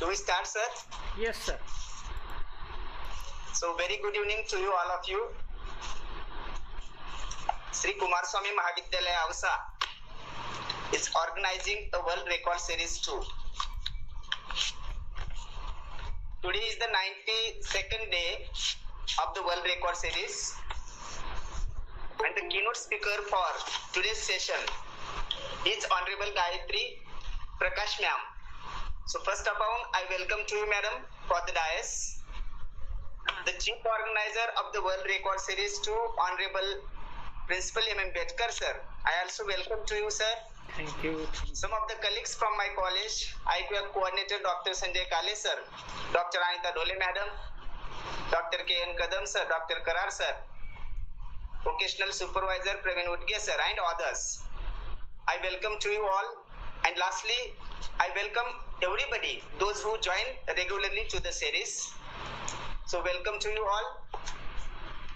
Do we start, sir? Yes, sir. So, very good evening to you, all of you. Shri Kumarswami Mahavidyalaya Ausa is organizing the World Record Series 2. Today is the 92nd day of the World Record Series, and the keynote speaker for today's session is Honorable GAYATHRI PRAKASH ma'am. So first of all, I welcome to you, madam, for the dais. The chief organizer of the World Record Series 2, Honorable Principal M. Bedkar, sir. I also welcome to you, sir. Thank you. Some of the colleagues from my college, IQF coordinator Dr. Sanjay Kale, sir, Dr. Anita Dole, madam, Dr. K.N. Kadam, sir, Dr. Karar, sir, vocational supervisor Praveen Udge, sir, and others. I welcome to you all. And lastly, I welcome everybody, those who join regularly to the series. So welcome to you all.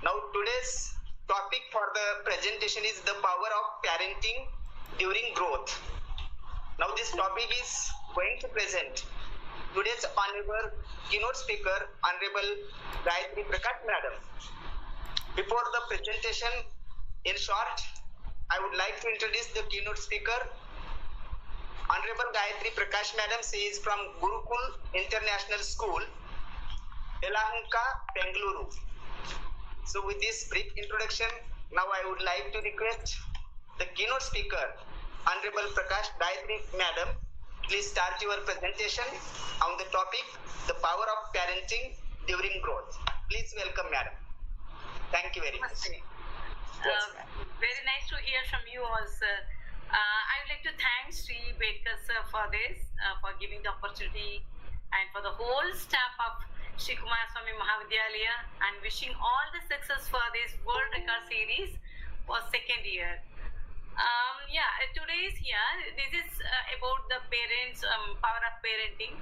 Now today's topic for the presentation is the power of parenting during growth. Now this topic is going to present today's honorable keynote speaker, Honorable GAYATHRI PRAKASH madam. Before the presentation, in short, I would like to introduce the keynote speaker, Honorable GAYATHRI PRAKASH madam. She is from GURUKUL International School, YELAHANKA, Bengaluru. So with this brief introduction, now I would like to request the keynote speaker, Honorable PRAKASH GAYATHRI madam, please start your presentation on the topic, the power of parenting during growth. Please welcome madam. Thank you very much. Yes, very nice to hear from you all, sir. I would like to thank Shri sir for this, for giving the opportunity, and for the whole staff of Shri Kumarswami Mahavidyalaya, and wishing all the success for this World Record Series for second year. Today is here. This is about the parents, power of parenting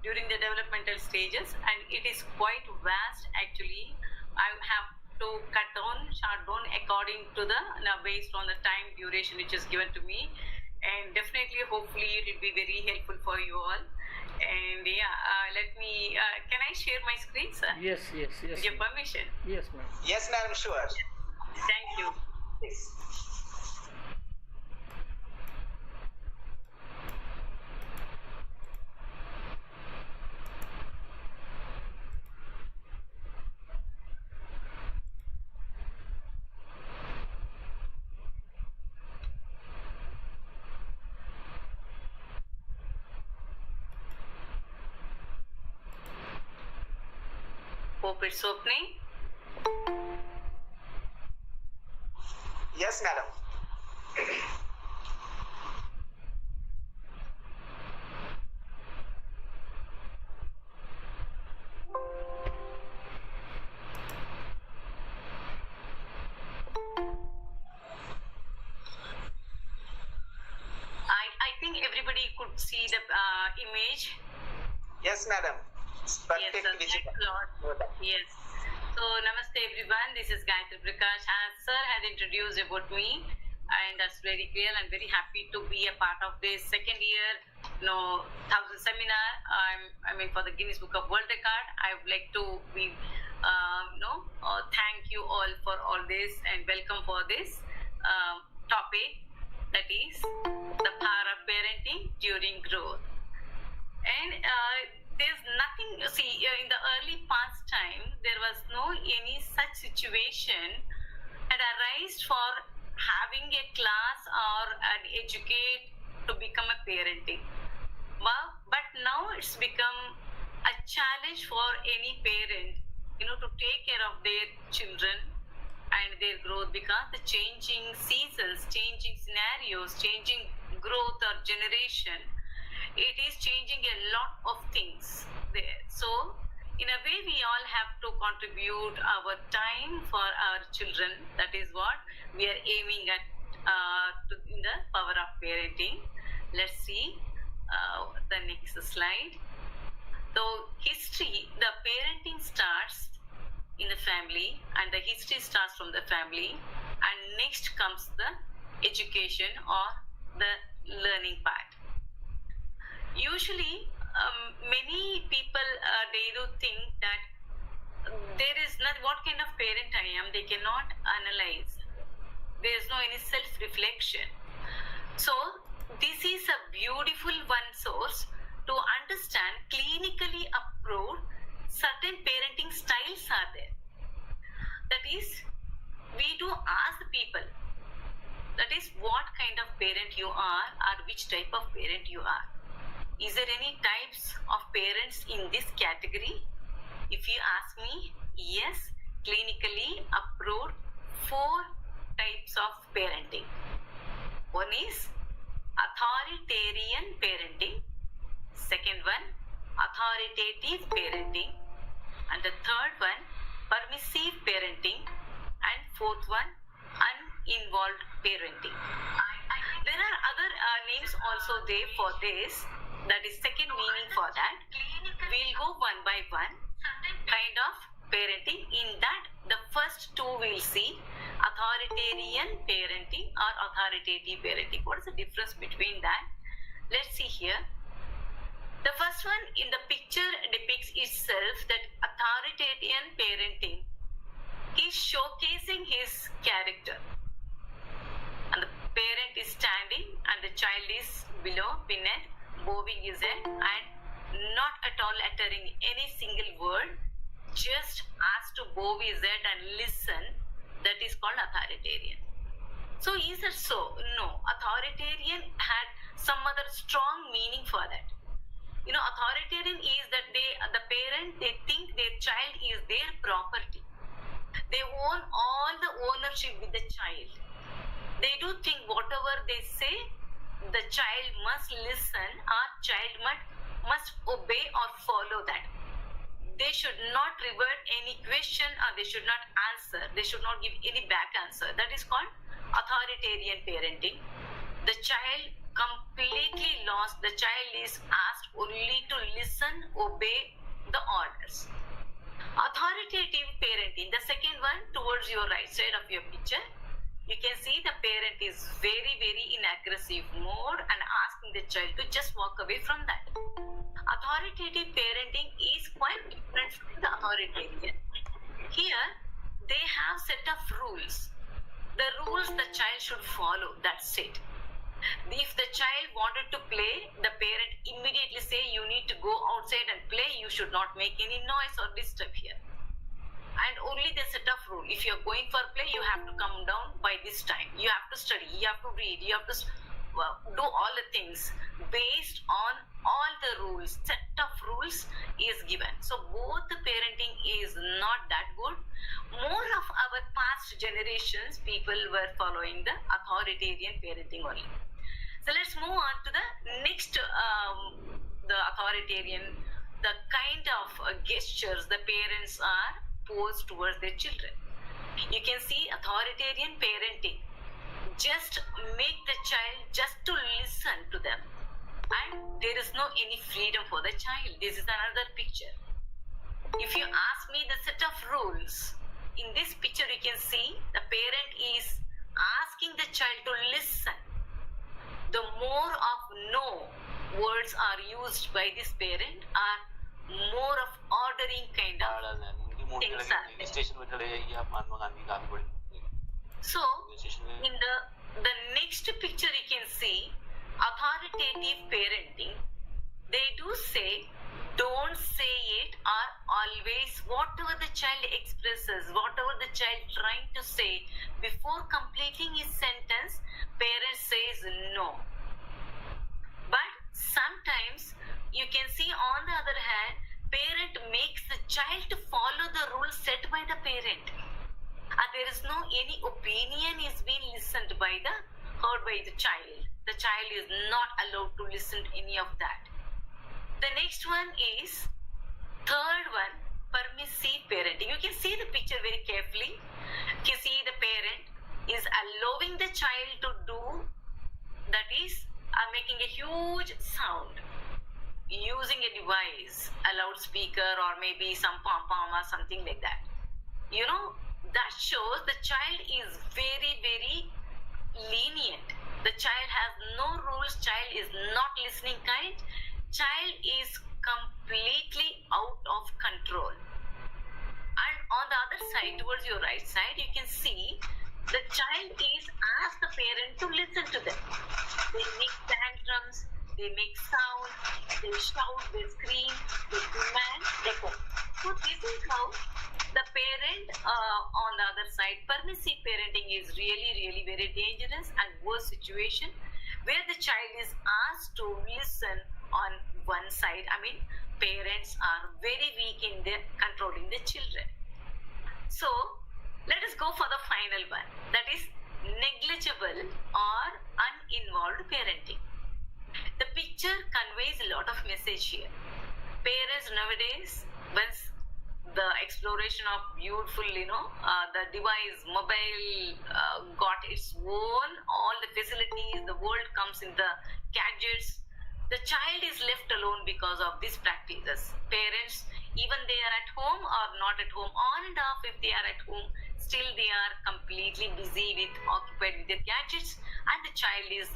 during the developmental stages, and it is quite vast actually. I have to short down according to the, based on the time duration which is given to me, and definitely, hopefully, it will be very helpful for you all. And let me, can I share my screen, sir? Yes. With your permission? Yes, ma'am. Yes, madam, sure. Thank you. Yes. Hope it's opening. Yes, madam. I think everybody could see the image. Yes, madam. Perfect. Yes, sir. Thanks a lot. Yes. So, namaste everyone. This is GAYATHRI PRAKASH. As sir had introduced about me, and that's very clear. I'm very happy to be a part of this second year, 1000 seminar. For the Guinness Book of World Record. I would like to be, thank you all for all this and welcome for this topic, that is the power of parenting during growth. And there's nothing, in the early past time, there was no any such situation had arisen for having a class or an educate to become a parenting. But now it's become a challenge for any parent, to take care of their children and their growth, because the changing seasons, changing scenarios, changing growth or generation, it is changing a lot of things there. So in a way, we all have to contribute our time for our children. That is what we are aiming at in the power of parenting. Let's see the next slide. So history, the parenting starts in the family, and the history starts from the family, and next comes the education or the learning part. Usually many people they do think that there is not what kind of parent I am. They cannot analyze. There is no any self-reflection. So this is a beautiful one source to understand clinically approved certain parenting styles are there. That is, we do ask the people, that is what kind of parent you are or which type of parent you are. Is there any types of parents in this category? If you ask me, yes, clinically approved 4 types of parenting. One is authoritarian parenting. Second one, authoritative parenting. And the third one, permissive parenting. And fourth one, uninvolved parenting. There are other names also there for this. That is second meaning for that. We'll go one by one. Kind of parenting. In that, the first 2 we'll see authoritarian parenting or authoritative parenting. What is the difference between that? Let's see here. The first one in the picture depicts itself that authoritarian parenting is showcasing his character. And the parent is standing and the child is below, beneath, bowing his head and not at all uttering any single word, just asked to bow his head and listen. That is called authoritarian. So is it so? No. Authoritarian had some other strong meaning for that. You know, authoritarian is that the parent, they think their child is their property. They own all the ownership with the child. They do think whatever they say, the child must listen or child must obey or follow that. They should not revert any question or they should not answer. They should not give any back answer. That is called authoritarian parenting. The child completely lost. The child is asked only to listen, obey the orders. Authoritative parenting, the second one towards your right side of your picture, you can see the parent is very, very in aggressive mode and asking the child to just walk away from that. Authoritative parenting is quite different from the authoritarian. Here, they have set of rules. The rules the child should follow, that's it. If the child wanted to play, the parent immediately say you need to go outside and play, you should not make any noise or disturb here. And only the set of rules. If you're going for play, you have to come down by this time. You have to study, you have to read, you have to do all the things based on all the rules. Set of rules is given. So both the parenting is not that good. More of our past generations, people were following the authoritarian parenting only. So let's move on to the next, the authoritarian, the kind of gestures the parents are posed towards their children. You can see authoritarian parenting. Just make the child just to listen to them. And there is no any freedom for the child. This is another picture. If you ask me the set of rules, in this picture you can see the parent is asking the child to listen. The more of no words are used by this parent are more of ordering kind of things are there. So in the next picture you can see authoritative parenting. They do say don't say it or always whatever the child expresses, whatever the child trying to say, before completing his sentence, parent says no. But sometimes you can see on the other hand, parent makes the child to follow the rules set by the parent. And there is no any opinion is being listened by the, heard by the child. The child is not allowed to listen to any of that. The next one is, third one, permissive parenting. You can see the picture very carefully. You can see the parent is allowing the child to do, that is, making a huge sound, using a device, a loudspeaker or maybe some pom-pom or something like that. You know, that shows the child is very, very lenient. The child has no rules, child is not listening kind. child is completely out of control. And on the other side, towards your right side, you can see the child is asked the parent to listen to them. They make tantrums, they make sound, they shout, they scream, they demand, they go. So this is how the parent on the other side, permissive parenting is really very dangerous and worse situation where the child is asked to listen on one side. I mean, parents are very weak in their controlling the children. So let us go for the final one, that is negligible or uninvolved parenting. The picture conveys a lot of message here. Parents nowadays, once the exploration of beautiful, the device, mobile got its own, all the facilities, the world comes in the gadgets. The child is left alone because of these practices. Parents, even they are at home or not at home, on and off, if they are at home, still they are completely busy with, occupied with their gadgets, and the child is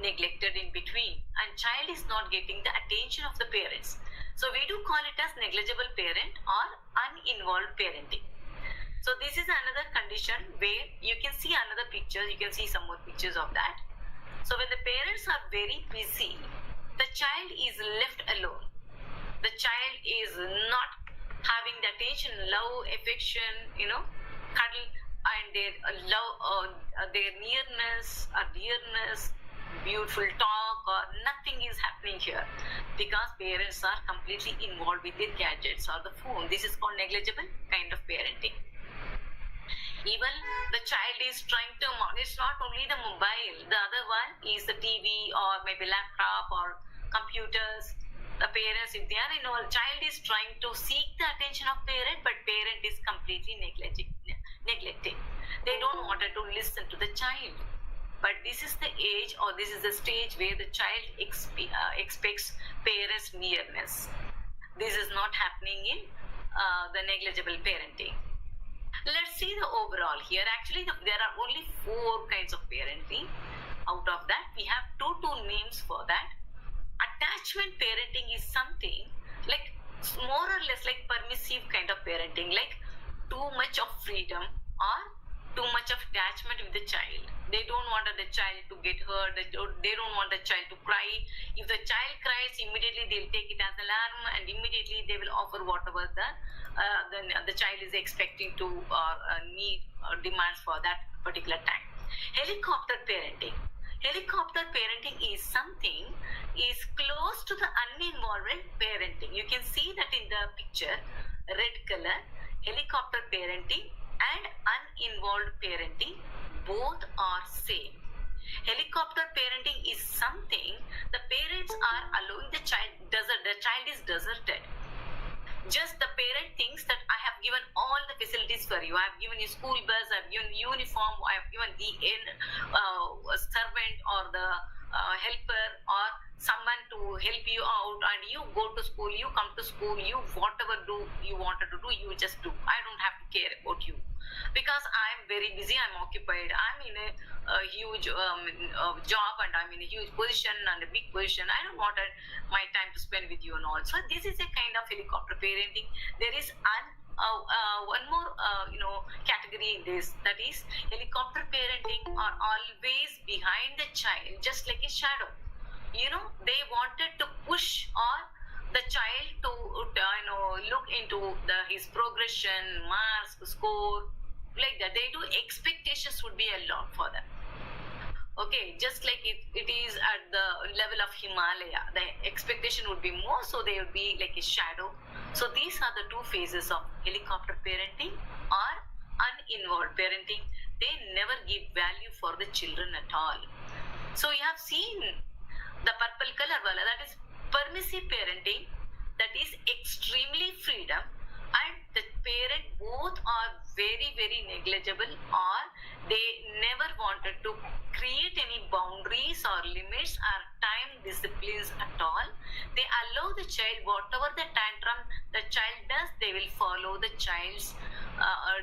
neglected in between, and child is not getting the attention of the parents. So we do call it as negligible parent or uninvolved parenting. So this is another condition where you can see another picture, you can see some more pictures of that. So when the parents are very busy, the child is left alone. The child is not having the attention, love, affection, cuddle, and their love, their nearness or dearness, beautiful talk, or nothing is happening here because parents are completely involved with their gadgets or the phone. This is called negligible kind of parenting. Even the child is trying to, it's not only the mobile, the other one is the TV or maybe laptop or computers. The parents, if they are child is trying to seek the attention of parent, but parent is completely neglecting. They don't want to listen to the child. But this is the age, or this is the stage where the child expects parents' nearness. This is not happening in the negligible parenting. Let's see the overall here. Actually, there are only 4 kinds of parenting. Out of that, we have two names for that. Attachment parenting is something like more or less like permissive kind of parenting, like too much of freedom or too much of attachment with the child. They don't want the child to get hurt. They don't want the child to cry. If the child cries, immediately they'll take it as alarm, and immediately they will offer whatever the child is expecting to need or demands for that particular time. Helicopter parenting. Helicopter parenting is something is close to the uninvolved parenting. You can see that in the picture, red color. Helicopter parenting and uninvolved parenting, both are same. Helicopter parenting is something the parents are allowing the child is deserted. Just the parent thinks that I have given all the facilities for you. I have given you school bus, I have given uniform, I have given the servant or the helper or someone to help you out, and you go to school, you come to school, you whatever you wanted to do, you just do. I don't have to care about you because I'm very busy, I'm occupied, I'm in a huge job, and I'm in a huge position and a big position. I don't want my time to spend with you and all. So this is a kind of helicopter parenting. There is one more category in this, that is helicopter parenting are always behind the child, just like a shadow. They wanted to push or the child to look into his progression, marks, score, like that. They do expectations would be a lot for them. Okay, just like it is at the level of Himalaya, the expectation would be more, so they would be like a shadow. So these are the 2 phases of helicopter parenting or uninvolved parenting. They never give value for the children at all. So you have seen the purple color wala, that is permissive parenting, that is extremely freedom, and the parent both are very negligible, or they never wanted to create any boundaries or limits or time disciplines at all. They allow the child whatever the tantrum the child does, they will follow the child's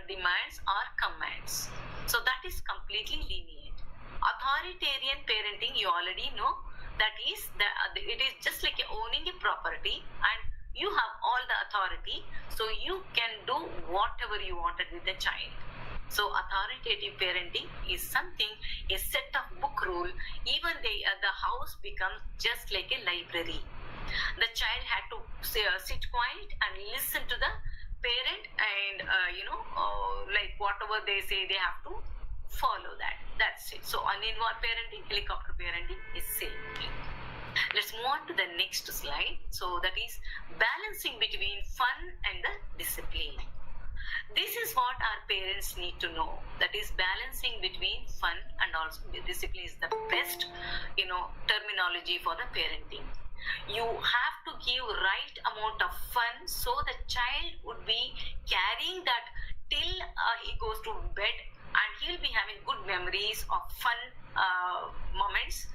demands or commands. So that is completely lenient. Authoritarian parenting, you already know, That is, it is just like owning a property, and you have all the authority, so you can do whatever you wanted with the child. So authoritative parenting is something, a set of book rule. Even the house becomes just like a library. The child had to sit quiet and listen to the parent, and like whatever they say, they have to follow that. That's it. So uninvolved parenting, helicopter parenting is same thing. Let's move on to the next slide. So that is balancing between fun and the discipline. This is what our parents need to know. That is balancing between fun and also discipline is the best, terminology for the parenting. You have to give right amount of fun, so the child would be carrying that till he goes to bed, and he'll be having good memories of fun moments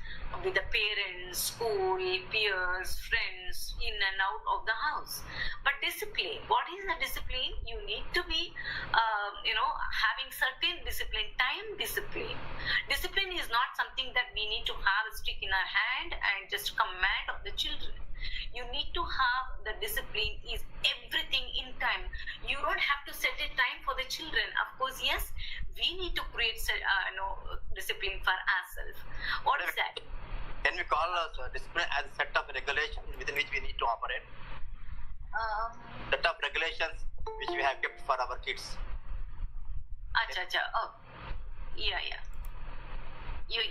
with the parents, school, peers, friends, in and out of the house. But discipline, what is the discipline? You need to be having certain discipline, time discipline. Discipline is not something that we need to have a stick in our hand and just command of the children. You need to have the discipline is everything in time. You don't have to set a time for the children. Of course, yes, we need to create discipline for ourselves. What is that? Can we call discipline as a set of regulations within which we need to operate? Set of regulations which we have kept for our kids. Acha. Oh, yeah. You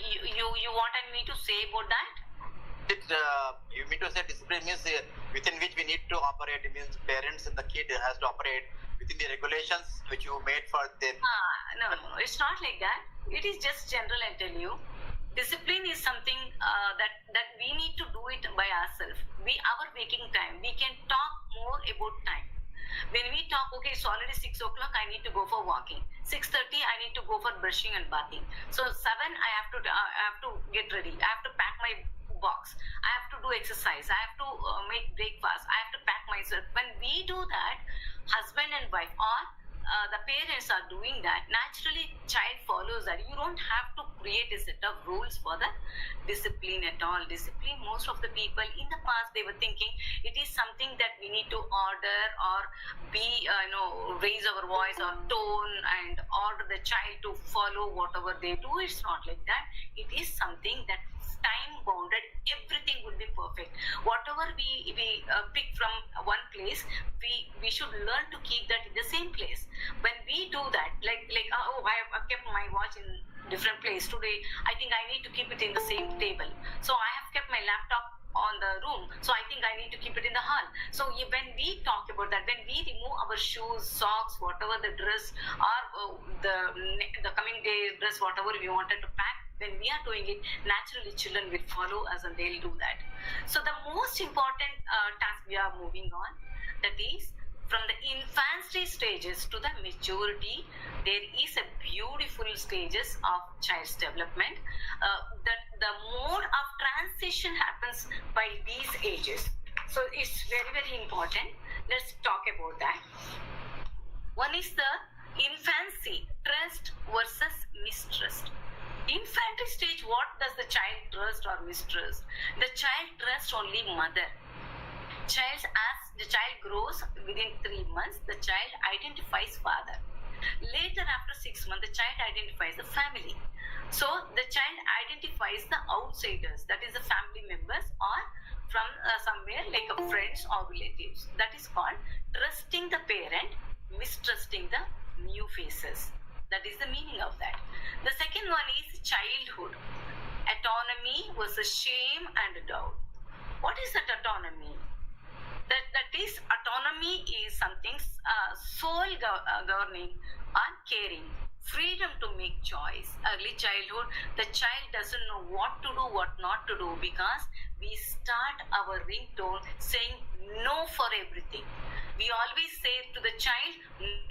wanted me to say about that? You mean to say discipline means within which we need to operate? It means parents and the kid has to operate within the regulations which you made for them. No, it's not like that. It is just general, I tell you. Discipline is something that we need to do it by ourselves. Our waking time, we can talk more about time. When we talk, okay, it's already 6 o'clock, I need to go for walking. 6:30, I need to go for brushing and bathing. So 7, I have to get ready. I have to pack my box. I have to do exercise. I have to make breakfast. I have to pack myself. When we do that, husband and wife, or the parents are doing that, naturally child follows that. You don't have to create a set of rules for the discipline at all. Discipline, most of the people in the past, they were thinking it is something that we need to order or be raise our voice or tone and order the child to follow whatever they do. It's not like that. It is something that time bounded, everything would be perfect. Whatever we pick from one place, we should learn to keep that in the same place. When we do that, like I have kept my watch in different place today, I think I need to keep it in the same table. So I have kept my laptop on the room, so I think I need to keep it in the hall. So when we talk about that, when we remove our shoes, socks, whatever the dress, or the coming day dress, whatever we wanted to pack, when we are doing it, naturally children will follow us and they'll do that. So the most important task we are moving on, that is from the infancy stages to the maturity, there is a beautiful stages of child's development. That the mode of transition happens by these ages. So it's very, very important. Let's talk about that. One is the infancy, trust versus mistrust. Infantry stage, what does the child trust or mistrust? The child trusts only mother. As the child grows, within 3 months, the child identifies father. Later, after 6 months, the child identifies the family. So the child identifies the outsiders, that is the family members or from somewhere like a friends or relatives. That is called trusting the parent, mistrusting the new faces. That is the meaning of that. The second one is childhood. Autonomy versus shame and doubt. What is that autonomy? That is, autonomy is something soul governing or caring. Freedom to make choice. Early childhood, the child doesn't know what to do, what not to do, because we start our ringtone saying no for everything. We always say to the child,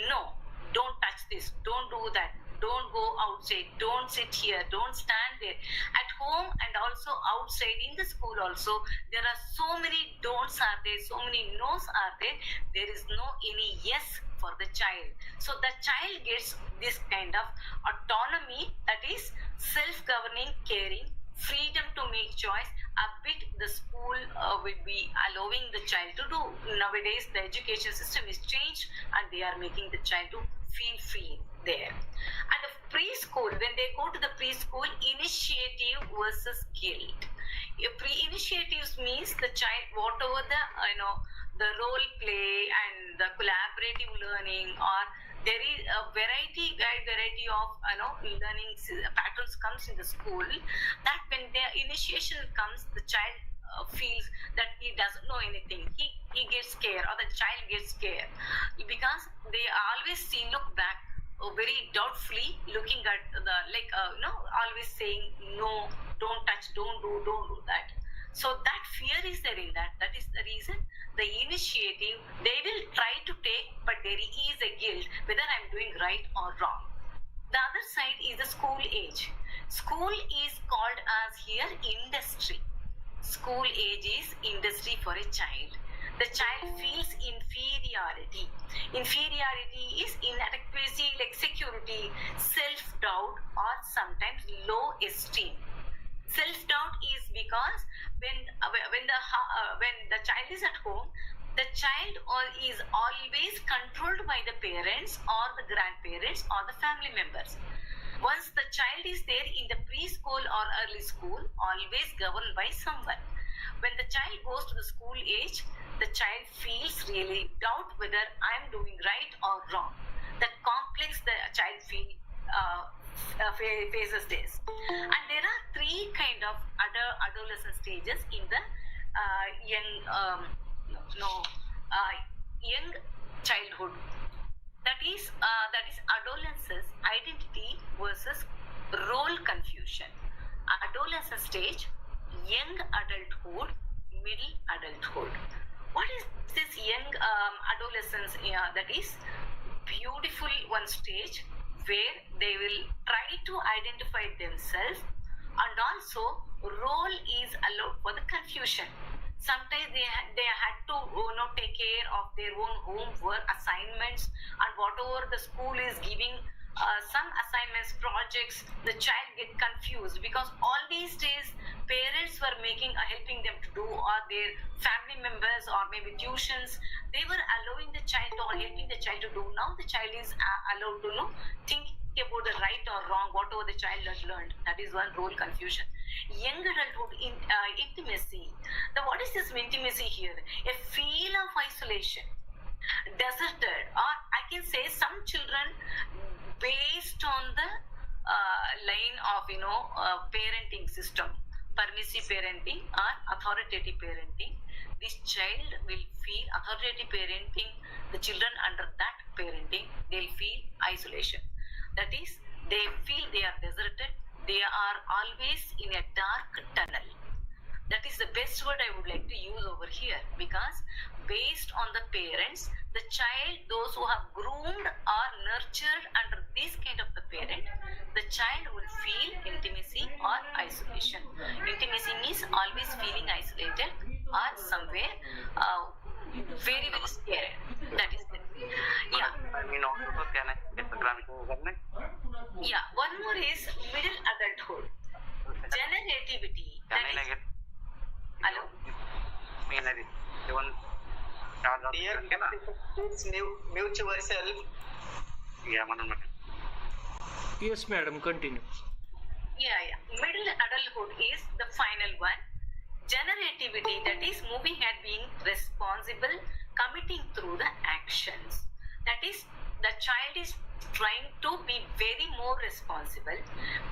no, don't touch this, don't do that, don't go outside, don't sit here, don't stand there. At home and also outside in the school also, there are so many don'ts are there, so many no's are there. There is no any yes for the child. So the child gets this kind of autonomy, that is self-governing, caring, freedom to make choice, a bit the school will be allowing the child to do. Nowadays, the education system is changed and they are making the child to feel free there. And the preschool, when they go to the preschool, initiative versus guilt. Pre-initiatives means the child, whatever the, the role play and the collaborative learning, or there is a wide variety of learning patterns comes in the school, that when the initiation comes, the child feels that he doesn't know anything. He gets scared, or the child gets scared, because they always look back very doubtfully, looking at the always saying no, don't touch, don't do that. So that fear is there in that. That is the reason the initiative they will try to take, but there is a guilt whether I'm doing right or wrong. The other side is the school age. School is called as here industry. School age is industry for a child. The child feels inferiority. Inferiority is inadequacy, like security, self-doubt, or sometimes low esteem. Self-doubt is because when the child is at home, the child is always controlled by the parents or the grandparents or the family members. Once the child is there in the preschool or early school, always governed by someone. When the child goes to the school age, the child feels really doubt whether I'm doing right or wrong. That complex the child faces this. And there are three kind of adolescent stages in the young childhood. That is adolescence, identity versus role confusion. Adolescent stage, young adulthood, middle adulthood. What is this young adolescence? That is beautiful one stage where they will try to identify themselves, and also role is allowed for the confusion. Sometimes they had to take care of their own homework assignments, and whatever the school is giving some assignments, projects, the child get confused, because all these days parents were helping them to do, or their family members, or maybe tuitions, they were allowing the child or helping the child to do. Now the child is allowed to think about the right or wrong, whatever the child has learned. That is one role confusion. Young adulthood intimacy. What is this intimacy here? A feel of isolation, deserted, or I can say some children, based on the line of parenting system, permissive parenting or authoritative parenting, this child will feel authoritative parenting. The children under that parenting, they'll feel isolation. That is, they feel they are deserted. They are always in a dark tunnel. That is the best word I would like to use over here, because based on the parents, the child, those who have groomed or nurtured under this kind of the parent, the child will feel intimacy or isolation. Intimacy means always feeling isolated or somewhere very, very scared. That is it. Yeah. Yeah. One more is middle adulthood. Generativity. Hello? Dear participants, mute yourself. Yes, madam, continue. Yeah. Middle adulthood is the final one. Generativity, that is moving at being responsible, committing through the actions. That is, the child is trying to be very more responsible,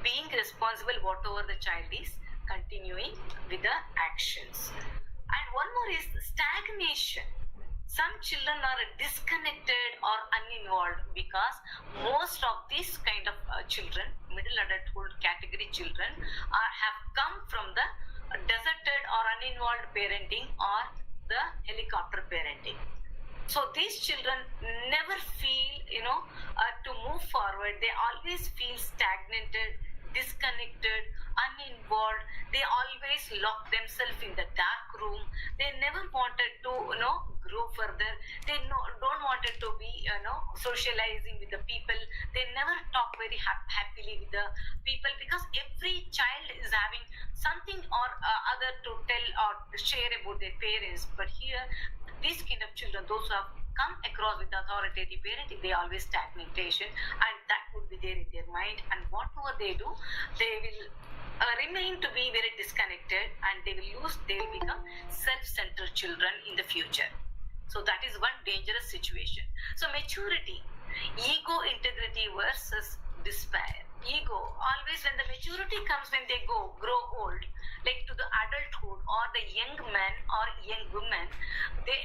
being responsible whatever the child is, continuing with the actions. And one more is stagnation. Some children are disconnected or uninvolved, because most of these kind of children, middle adulthood category children, have come from the deserted or uninvolved parenting or the helicopter parenting. So these children never feel, to move forward. They always feel stagnated, disconnected, uninvolved. They always lock themselves in the dark room. They never wanted to, grow further. They don't wanted to be, socializing with the people. They never talk very happily with the people, because every child is having something or other to tell or share about their parents. But here, these kind of children, those who have come across with authoritative parenting, they always stagnation, and that would be there in their mind. And whatever they do, they will remain to be very disconnected, and they will become self-centered children in the future. So that is one dangerous situation. So maturity, ego integrity versus despair. Ego, always when the maturity comes, when they grow old, like to the adulthood, or the young man or young woman, they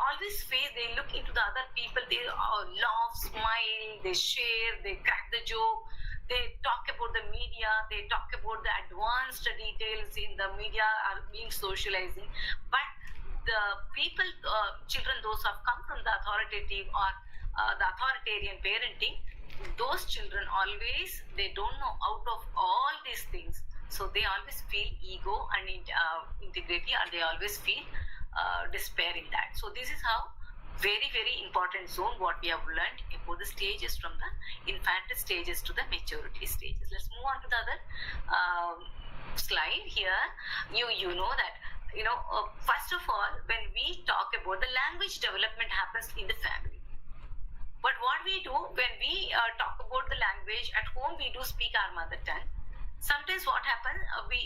always they look into the other people, they laugh, smile, they share, they crack the joke, they talk about the media, they talk about the advanced details in the media, are being socializing. But the people, children, those who have come from the authoritative or the authoritarian parenting, those children always, they don't know out of all these things. So they always feel ego and integrity, and they always feel despair in that. So this is how very, very important zone what we have learned about the stages from the infant stages to the maturity stages. Let's move on to the other slide here. You know that, first of all, when we talk about the language development happens in the family. But what we do when we talk about the language at home, we do speak our mother tongue. Sometimes what happens, we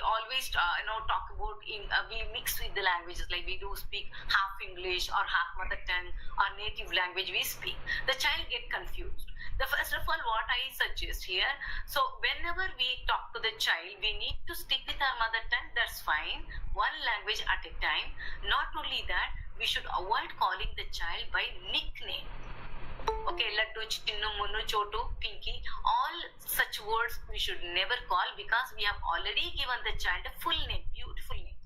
always talk about we mix with the languages, like we do speak half English or half mother tongue or native language we speak. The child get confused. The first of all, what I suggest here, so whenever we talk to the child, we need to stick with our mother tongue. That's fine, one language at a time. Not only that, we should avoid calling the child by nickname. Okay, Laddu, Chinnu, Munnu, Chotu, Pinky, all such words we should never call, because we have already given the child a full name, beautiful name.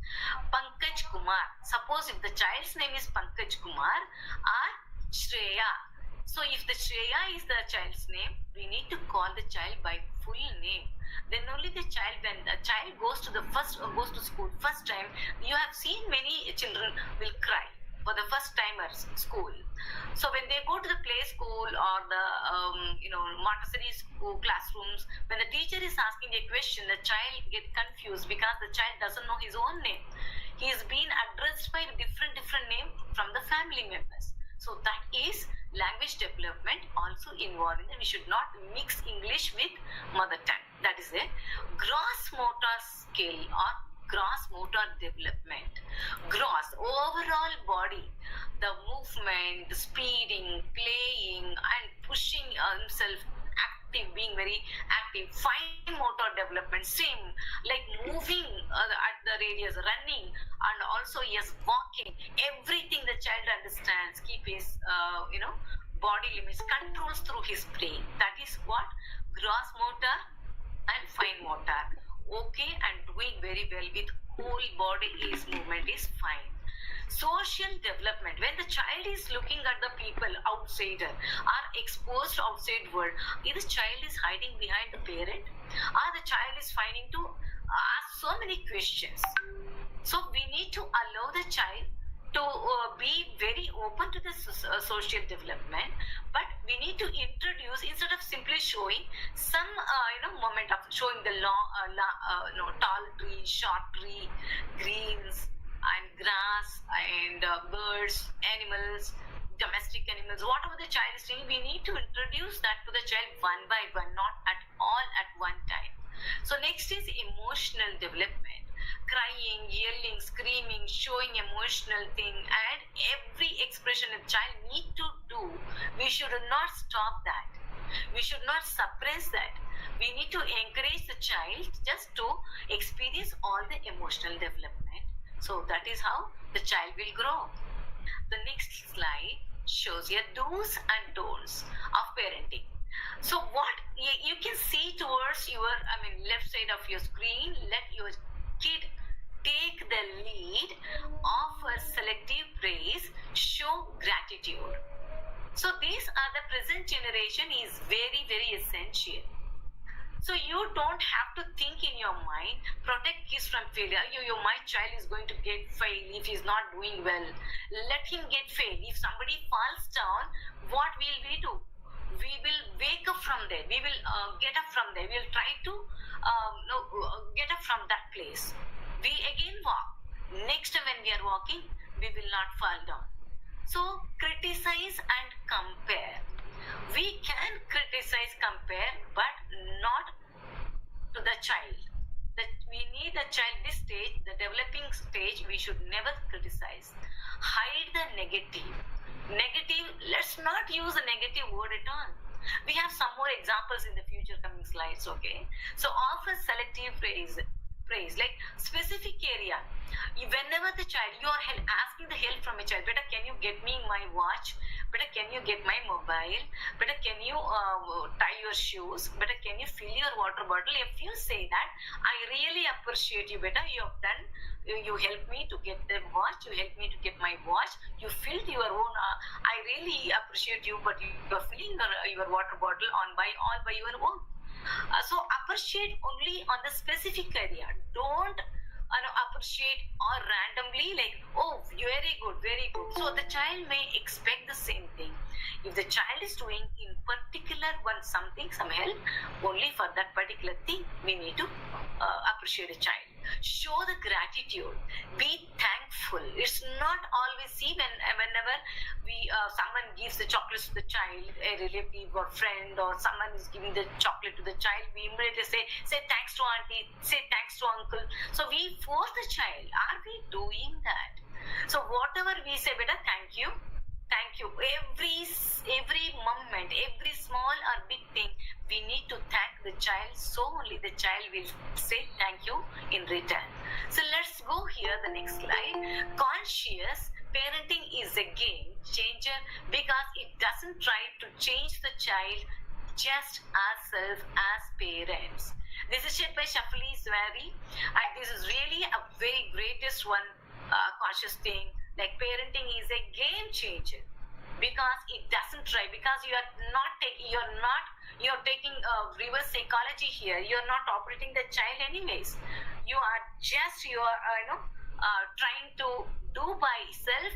Pankaj Kumar. Suppose if the child's name is Pankaj Kumar or Shreya. So if the Shreya is the child's name, we need to call the child by full name. Then only the child, when the child goes to school first time, you have seen many children will cry for the first timers school. So when they go to the play school or the Montessori school classrooms, when the teacher is asking a question, the child get confused because the child doesn't know his own name. He is being addressed by different name from the family members. So that is language development also involved. We should not mix English with mother tongue. That is a gross motor skill or gross motor development. Gross, overall body, the movement, the speeding, playing and pushing himself, active, being very active. Fine motor development, same, like moving at the radius, running, and also yes, walking. Everything the child understands, keep his body limits, controls through his brain. That is what gross motor and fine motor. Okay, and doing very well with whole body is movement is fine. Social development, when the child is looking at the people outsider or exposed outside world, if the child is hiding behind the parent or the child is finding to ask so many questions. So we need to allow the child to be very open to the social development, but we need to introduce, instead of simply showing some moment of showing the tall tree, short tree, greens and grass and birds, animals, domestic animals, whatever the child is doing, we need to introduce that to the child one by one, not at all at one time. So next is emotional development. Crying, yelling, screaming, showing emotional thing, and every expression a child need to do. We should not stop that. We should not suppress that. We need to encourage the child just to experience all the emotional development. So that is how the child will grow. The next slide shows you do's and don'ts of parenting. So what you can see towards your left side of your screen, let your kid take the lead, offer selective praise, show gratitude. So these are the present generation is very, very essential. So you don't have to think in your mind, protect kids from failure. My child is going to get fail if he's not doing well. Let him get fail. If somebody falls down, what will we do? We will wake up from there. We will get up from there. We will try to get up from that place. We again walk. Next time when we are walking, we will not fall down. So criticize and compare. We can criticize, compare, but not to the child. We need the child, this stage, the developing stage, we should never criticize. Hide the negative. Negative, let's not use a negative word at all. We have some more examples in the future coming slides, okay? So offer selective praise, like specific area. Whenever the child, you are asking the help from a child, better can you get me my watch, better can you get my mobile, better can you tie your shoes, better can you fill your water bottle. If you say that, I really appreciate you, better you have done, you helped me to get the watch, you helped me to get my watch, you filled your own, I really appreciate you, but you are filling your water bottle all by your own. So appreciate only on the specific area. Don't appreciate or randomly like, oh, very good, very good. So the child may expect the same thing. If the child is doing in particular something, some help, only for that particular thing, we need to appreciate a child. Show the gratitude. Be thankful. It's not always, see, whenever someone gives the chocolates to the child, a relative or friend, or someone is giving the chocolate to the child, we immediately say thanks to auntie, say thanks to uncle. So we force the child. Are we doing that? So whatever we say, beta, thank you. Thank you. Every moment, every small or big thing, we need to thank the child. So only the child will say thank you in return. So let's go here, the next slide. Conscious parenting is a game changer because it doesn't try to change the child, just ourselves as parents. This is said by Shri, and this is really a very greatest one, conscious thing. Like parenting is a game changer because it doesn't try, because you're taking reverse psychology here. You're not operating the child anyways. You are just trying to do by self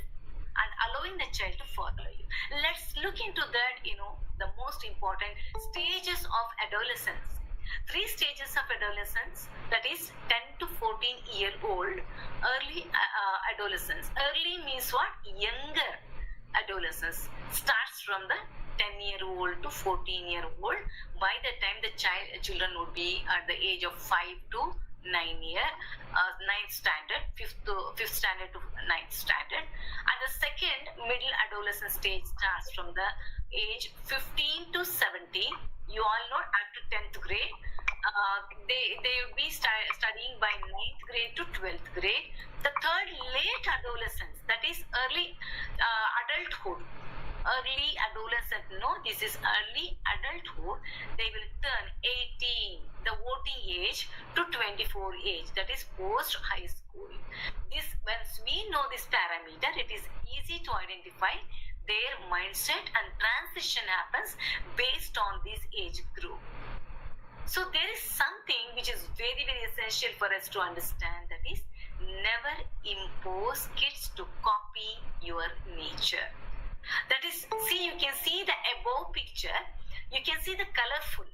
and allowing the child to follow you. Let's look into that, the most important stages of adolescence. 3 stages of adolescence, that is 10 to 14-year-old, early adolescence. Early means what? Younger adolescence. Starts from the 10-year-old to 14-year-old. By the time the children would be at the age of 5 to 9 year, 9th standard, 5th standard to 9th standard. And the second middle adolescent stage starts from the age 15 to 17. You all know after 10th grade, they will be studying by 9th grade to 12th grade. The third, late adolescence, that is early adulthood. Early adolescent, no, this is early adulthood. They will turn 18, the voting age, to 24 age, that is post high school. This, once we know this parameter, it is easy to identify their mindset, and transition happens based on this age group. So there is something which is very, very essential for us to understand, that is, never impose kids to copy your nature. That is, see, you can see the above picture, you can see the colorful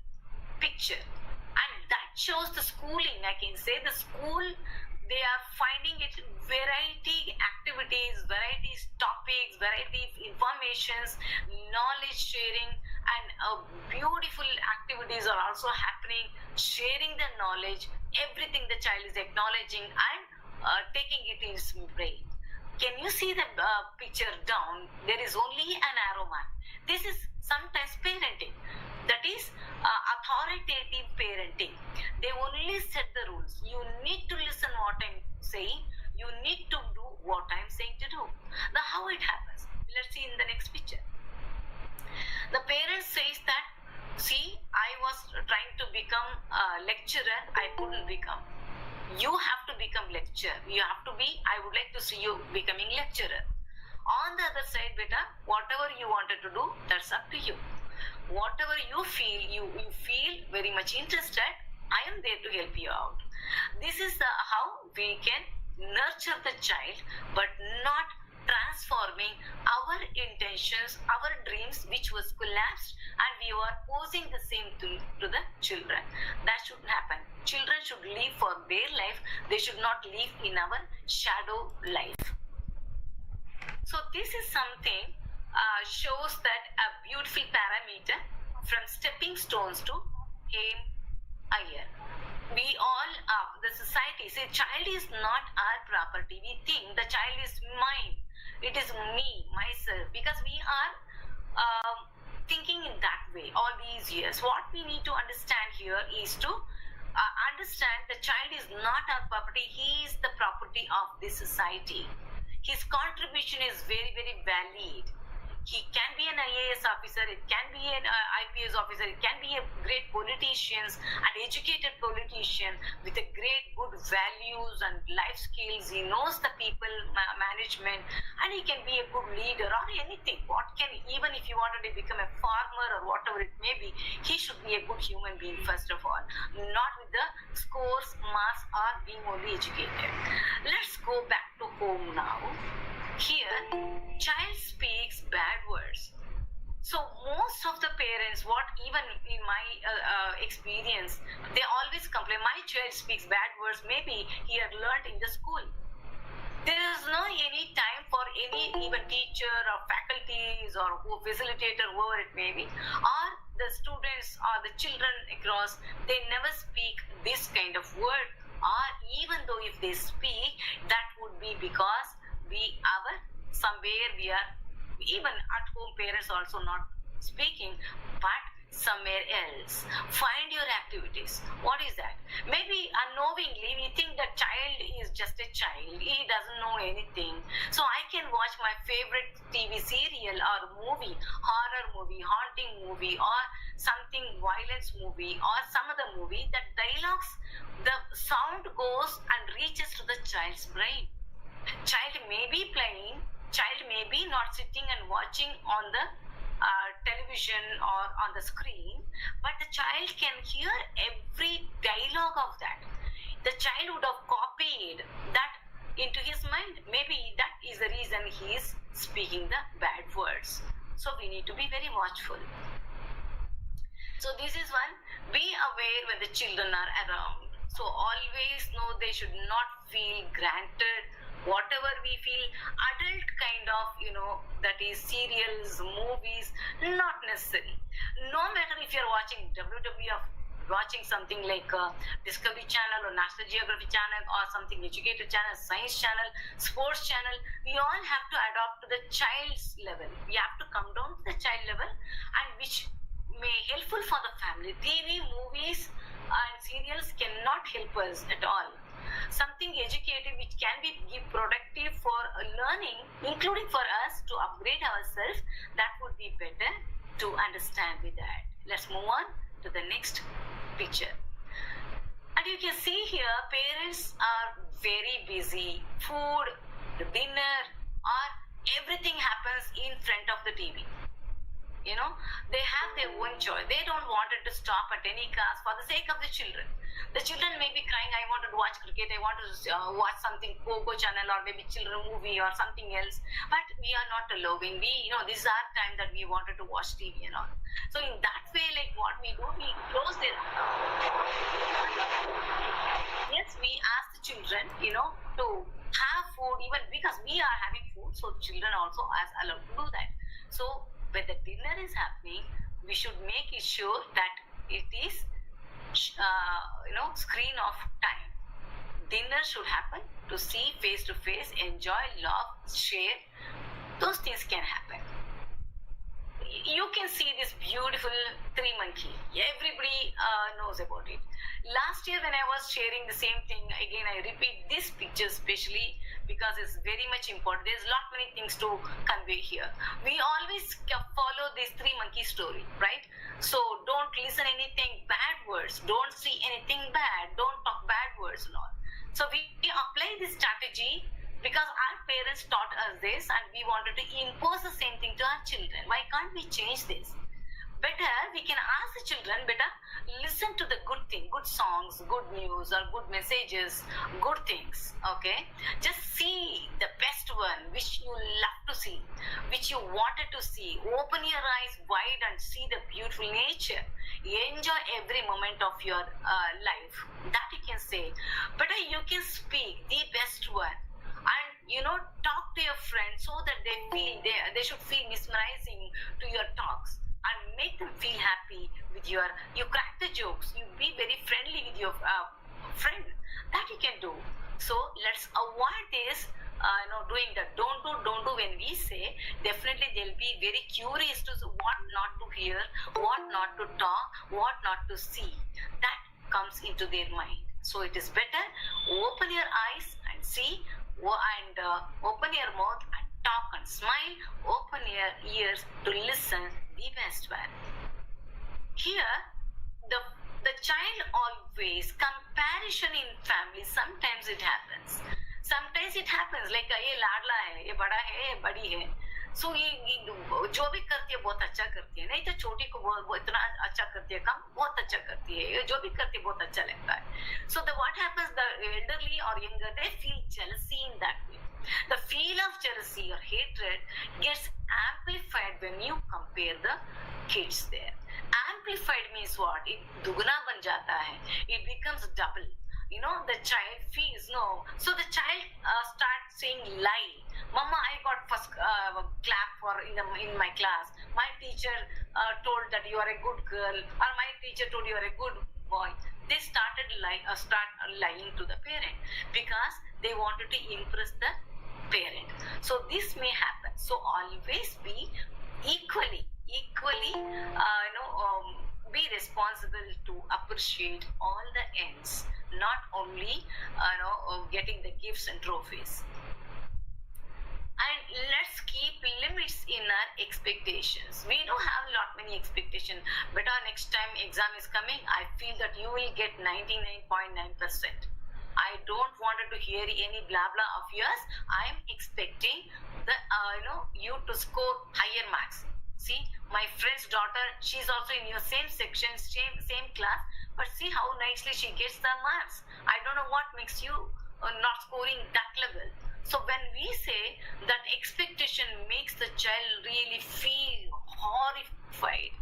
picture, and that shows the schooling. I can say the school, they are finding it variety activities, variety topics, variety informations, knowledge sharing, and beautiful activities are also happening, sharing the knowledge, everything the child is acknowledging and taking it in his brain. Can you see the picture down? There is only an arrow mark. This is sometimes parenting. That is authoritative parenting. They only set the rules. You need to listen what I'm saying. You need to do what I'm saying to do. Now how it happens? Let's see in the next picture. The parent says that, see, I was trying to become a lecturer, I couldn't become. You have to become lecturer. You have to be, I would like to see you becoming lecturer. On the other side, beta, whatever you wanted to do, that's up to you. Whatever you feel, you feel very much interested, I am there to help you out. This is how we can nurture the child, but not transforming our intentions, our dreams, which was collapsed, and we are posing the same thing to the children. That shouldn't happen. Children should live for their life. They should not live in our shadow life. So this is something shows that a beautiful parameter from stepping stones to aim higher. We all are, the society, say child is not our property. We think the child is mine. It is me, myself, because we are thinking in that way all these years. What we need to understand here is to understand the child is not our property. He is the property of this society. His contribution is very, very valid. He can be an IAS officer, it can be an IPS officer, it can be a great politician, an educated politician with a great good values and life skills. He knows the people management, and he can be a good leader or anything. What can, even if you wanted to become a farmer or whatever it may be, he should be a good human being first of all, not with the scores, marks, or being only educated. Let's go back to home now. Here, child speaks bad words. So most of the parents, what even in my experience, they always complain, my child speaks bad words. Maybe he had learned in the school. There is no any time for any even teacher or faculties or facilitator, whoever it may be, or the students or the children across, they never speak this kind of word. Or even though if they speak, that would be because somewhere we are, even at home parents also not speaking, but somewhere else. Find your activities. What is that? Maybe unknowingly we think that child is just a child. He doesn't know anything. So I can watch my favorite TV serial or movie, horror movie, haunting movie, or something violence movie, or some other movie. That dialogues, the sound goes and reaches to the child's brain. Child may be playing, child may be not sitting and watching on the television or on the screen, but the child can hear every dialogue of that. The child would have copied that into his mind. Maybe that is the reason he is speaking the bad words. So we need to be very watchful. So this is one. Be aware when the children are around. So always know they should not feel granted. Whatever we feel, adult kind of, that is serials, movies, not necessary. No matter if you're watching WWF, watching something like Discovery Channel or National Geography Channel or something educated channel, science channel, sports channel, we all have to adopt to the child's level. We have to come down to the child level, and which may helpful for the family. TV, movies and serials cannot help us at all. Something educative which can be productive for learning, including for us to upgrade ourselves, that would be better to understand with that. Let's move on to the next picture. And you can see here, parents are very busy. Food, the dinner, or everything happens in front of the TV. They have their own choice. They don't want it to stop at any cost for the sake of the children. The children may be crying, I want to watch cricket, I want to watch something, Coco channel, or maybe children movie or something else. But we are not allowing. This is our time that we wanted to watch TV and all. So in that way, like what we do, we close their. Yes, we ask the children, to have food, even because we are having food, so children also are allowed to do that. So when the dinner is happening, we should make it sure that it is screen of time. Dinner should happen to see face to face, enjoy, love, share. Those things can happen. You can see this beautiful tree monkey. Everybody knows about it. Last year when I was sharing the same thing, again I repeat this picture especially because it's very much important. There's lot many things to convey here. We always follow this three monkey story, right? So don't listen anything bad words, don't see anything bad, don't talk bad words and all. So we apply this strategy because our parents taught us this and we wanted to impose the same thing to our children. Why can't we change this? better we can ask the children, beta, listen to the good thing, good songs, good news, or good messages, good things. Okay, just see the best one which you love to see, which you wanted to see. Open your eyes wide and see the beautiful nature. Enjoy every moment of your life. That you can say. Better you can speak the best one, and talk to your friends so that they should feel mesmerizing to your talks, and make them feel happy with you crack the jokes, you be very friendly with your friend. That you can do. So let's avoid this doing the don't do when we say. Definitely they'll be very curious to what not to hear, what not to talk, what not to see. That comes into their mind. So it is better open your eyes and see, and open your mouth and talk and smile, open your ears to listen the best one. Here the child always comparison in family. Sometimes it happens like ये लाडला है, ये बड़ा है, ये बड़ी है, सो ये जो भी करती है बहुत अच्छा करती है, नहीं तो छोटी को वो इतना अच्छा करती है, कम बहुत अच्छा करती है, ये जो भी करती है बहुत अच्छा लगता है. So what happens, the elderly or younger, they feel jealousy in that way. The feel of jealousy or hatred gets amplified when you compare the kids there. Amplified means what? It dugna ban jata hai. It becomes double. The child feels no. So the child starts saying lie. Mama, I got first clap in my class. My teacher told that you are a good girl, or my teacher told you are a good boy. They started lying to the parent because they wanted to impress the parent. So this may happen. So always be equally be responsible to appreciate all the ends, not only getting the gifts and trophies. And let's keep limits in our expectations. We do have many expectations, but our next time exam is coming, I feel that you will get 99.9%. I don't want to hear any blah blah of yours. I am expecting the you to score higher marks. See, my friend's daughter, she's also in your same section, same class, but see how nicely she gets the marks. I don't know what makes you not scoring that level. So when we say that expectation makes the child really feel horrified,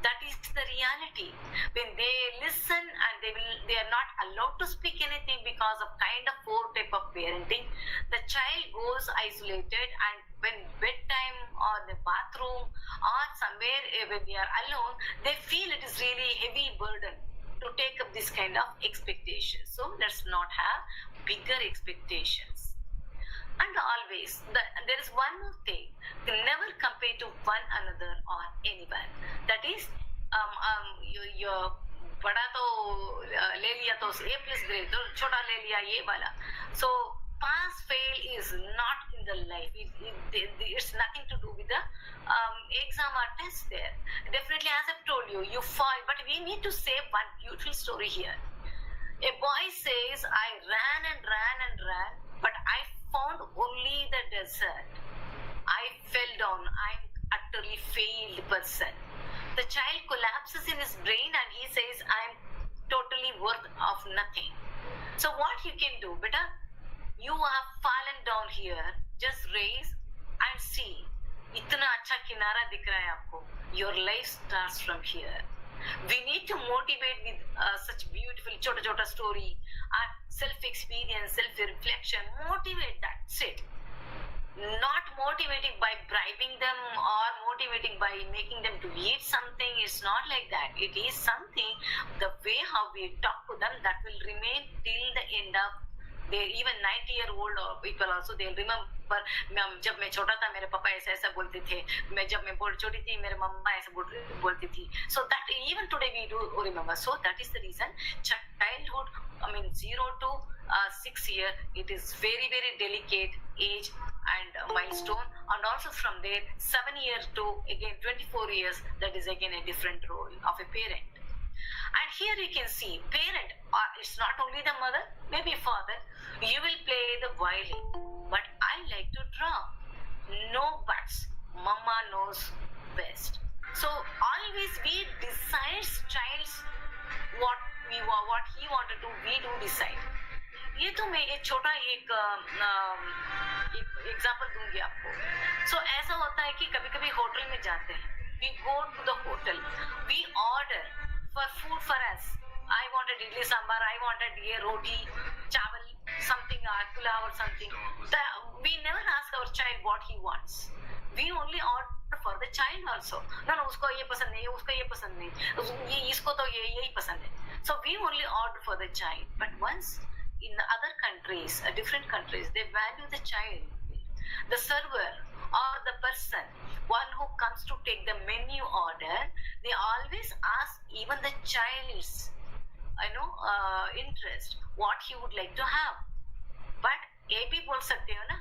that is the reality. When they listen and they are not allowed to speak anything because of kind of poor type of parenting, the child goes isolated, and when bedtime or the bathroom or somewhere when they are alone, they feel it is really heavy burden to take up this kind of expectations. So let's not have bigger expectations. And always, there is one more thing: never compare to one another or anyone. That is, your बड़ा तो ले लिया तो A plus grade, तो छोटा ले लिया ये वाला. So pass fail is not in the life. It's nothing to do with the exam or test there. Definitely, as I've told you, you fall. But we need to say one beautiful story here. A boy says, I ran and ran and ran, but I found only the desert. I fell down. I'm utterly failed person. The child collapses in his brain and he says, I'm totally worth of nothing. So what you can do, beta? You have fallen down here. Just raise and see. इतना अच्छा किनारा दिख रहा है आपको. Your life starts from here. We need to motivate with such beautiful छोटा-छोटा story, self-experience, self-reflection. Motivate, that's it. Not motivating by bribing them or motivating by making them to eat something. It's not like that. It is something, the way how we talk to them, that will remain till the end of their even 90-year-old people also. They'll remember, जब मैं छोटा था मेरे पापा ऐसा बोलते थे, मैं जब मैं बहुत छोटी थी मेरे मम्मा ऐसा बोलती थी. So that even today we do remember. So that is the reason childhood, 0 to 6 year, it is very delicate age and milestone, and also from there 7 years to again 24 years, that is again a different role of a parent. And here you can see parent, it's not only the mother, maybe father. You will play the violin, but I like to draw. No buts. Mama knows best. So always we decide child's what he wanted to, we do decide. ये तो मैं एक छोटा एक example दूंगी आपको. So ऐसा होता है कि कभी कभी होटल में जाते हैं, we go to the hotel, we order for food for us. I wanted idli sambar, I wanted ye roti, chawal, something pulao or something. We never ask our child what he wants. We only order for the child also. No, उसको ये पसंद नहीं, उसको ये पसंद नहीं, ये इसको तो ये यही पसंद है. So we only order for the child. But once in the other countries, different countries, they value the child. The server or the person, one who comes to take the menu order, they always ask even the child's, interest, what he would like to have. But ये भी बोल सकते हो ना,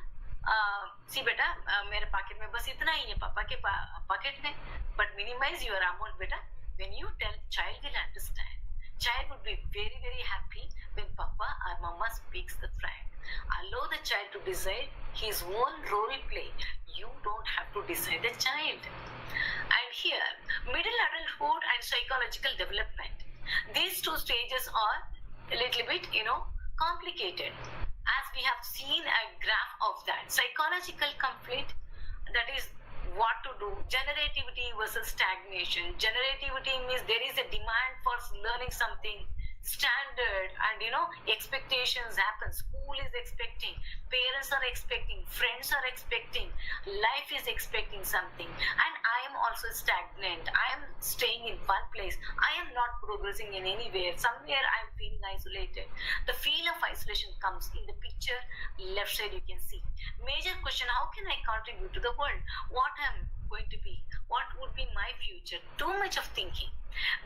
सी बेटा मेरे pocket में बस इतना ही है, पापा के पॉकेट में. But minimize your amount, बेटा. When you tell, child will understand. Child would be very, very happy when Papa or Mama speaks the fact. Allow the child to decide his own role play. You don't have to decide the child. And here, middle adulthood and psychological development. These two stages are a little bit, complicated. As we have seen a graph of that. Psychological conflict, that is what to do. Generativity versus stagnation. Generativity means there is a demand for learning something standard, and expectations happen. School is expecting, parents are expecting, friends are expecting, life is expecting something, and I am also stagnant. I am staying in one place. I am not progressing in anywhere. Somewhere I am feeling isolated. The feel of isolation comes in the picture left side. You can see major question: how can I contribute to the world? What I am going to be? What would be my future? Too much of thinking.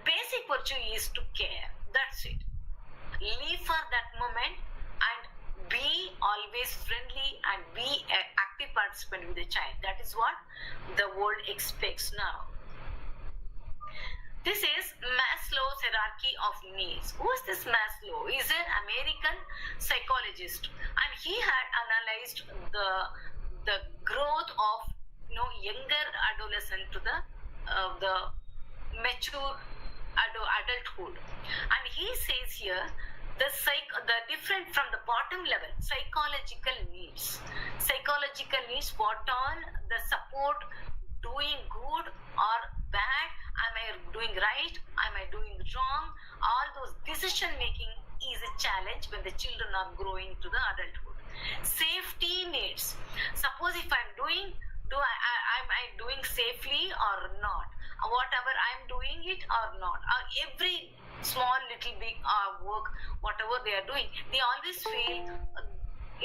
Basic virtue is to care. That's it. Live for that moment and be always friendly and be an active participant with the child. That is what the world expects now. This is Maslow's hierarchy of needs. Who is this Maslow? He is an American psychologist, and he had analyzed the growth of younger adolescent to the mature adulthood. And he says here the different from the bottom level psychological needs. Psychological needs, what all the support, doing good or bad, am I doing right, am I doing wrong, all those decision making is a challenge when the children are growing to the adulthood. Safety needs, suppose if I'm doing, am I doing safely or not, whatever I'm doing it or not, every small little big work, whatever they are doing, they always feel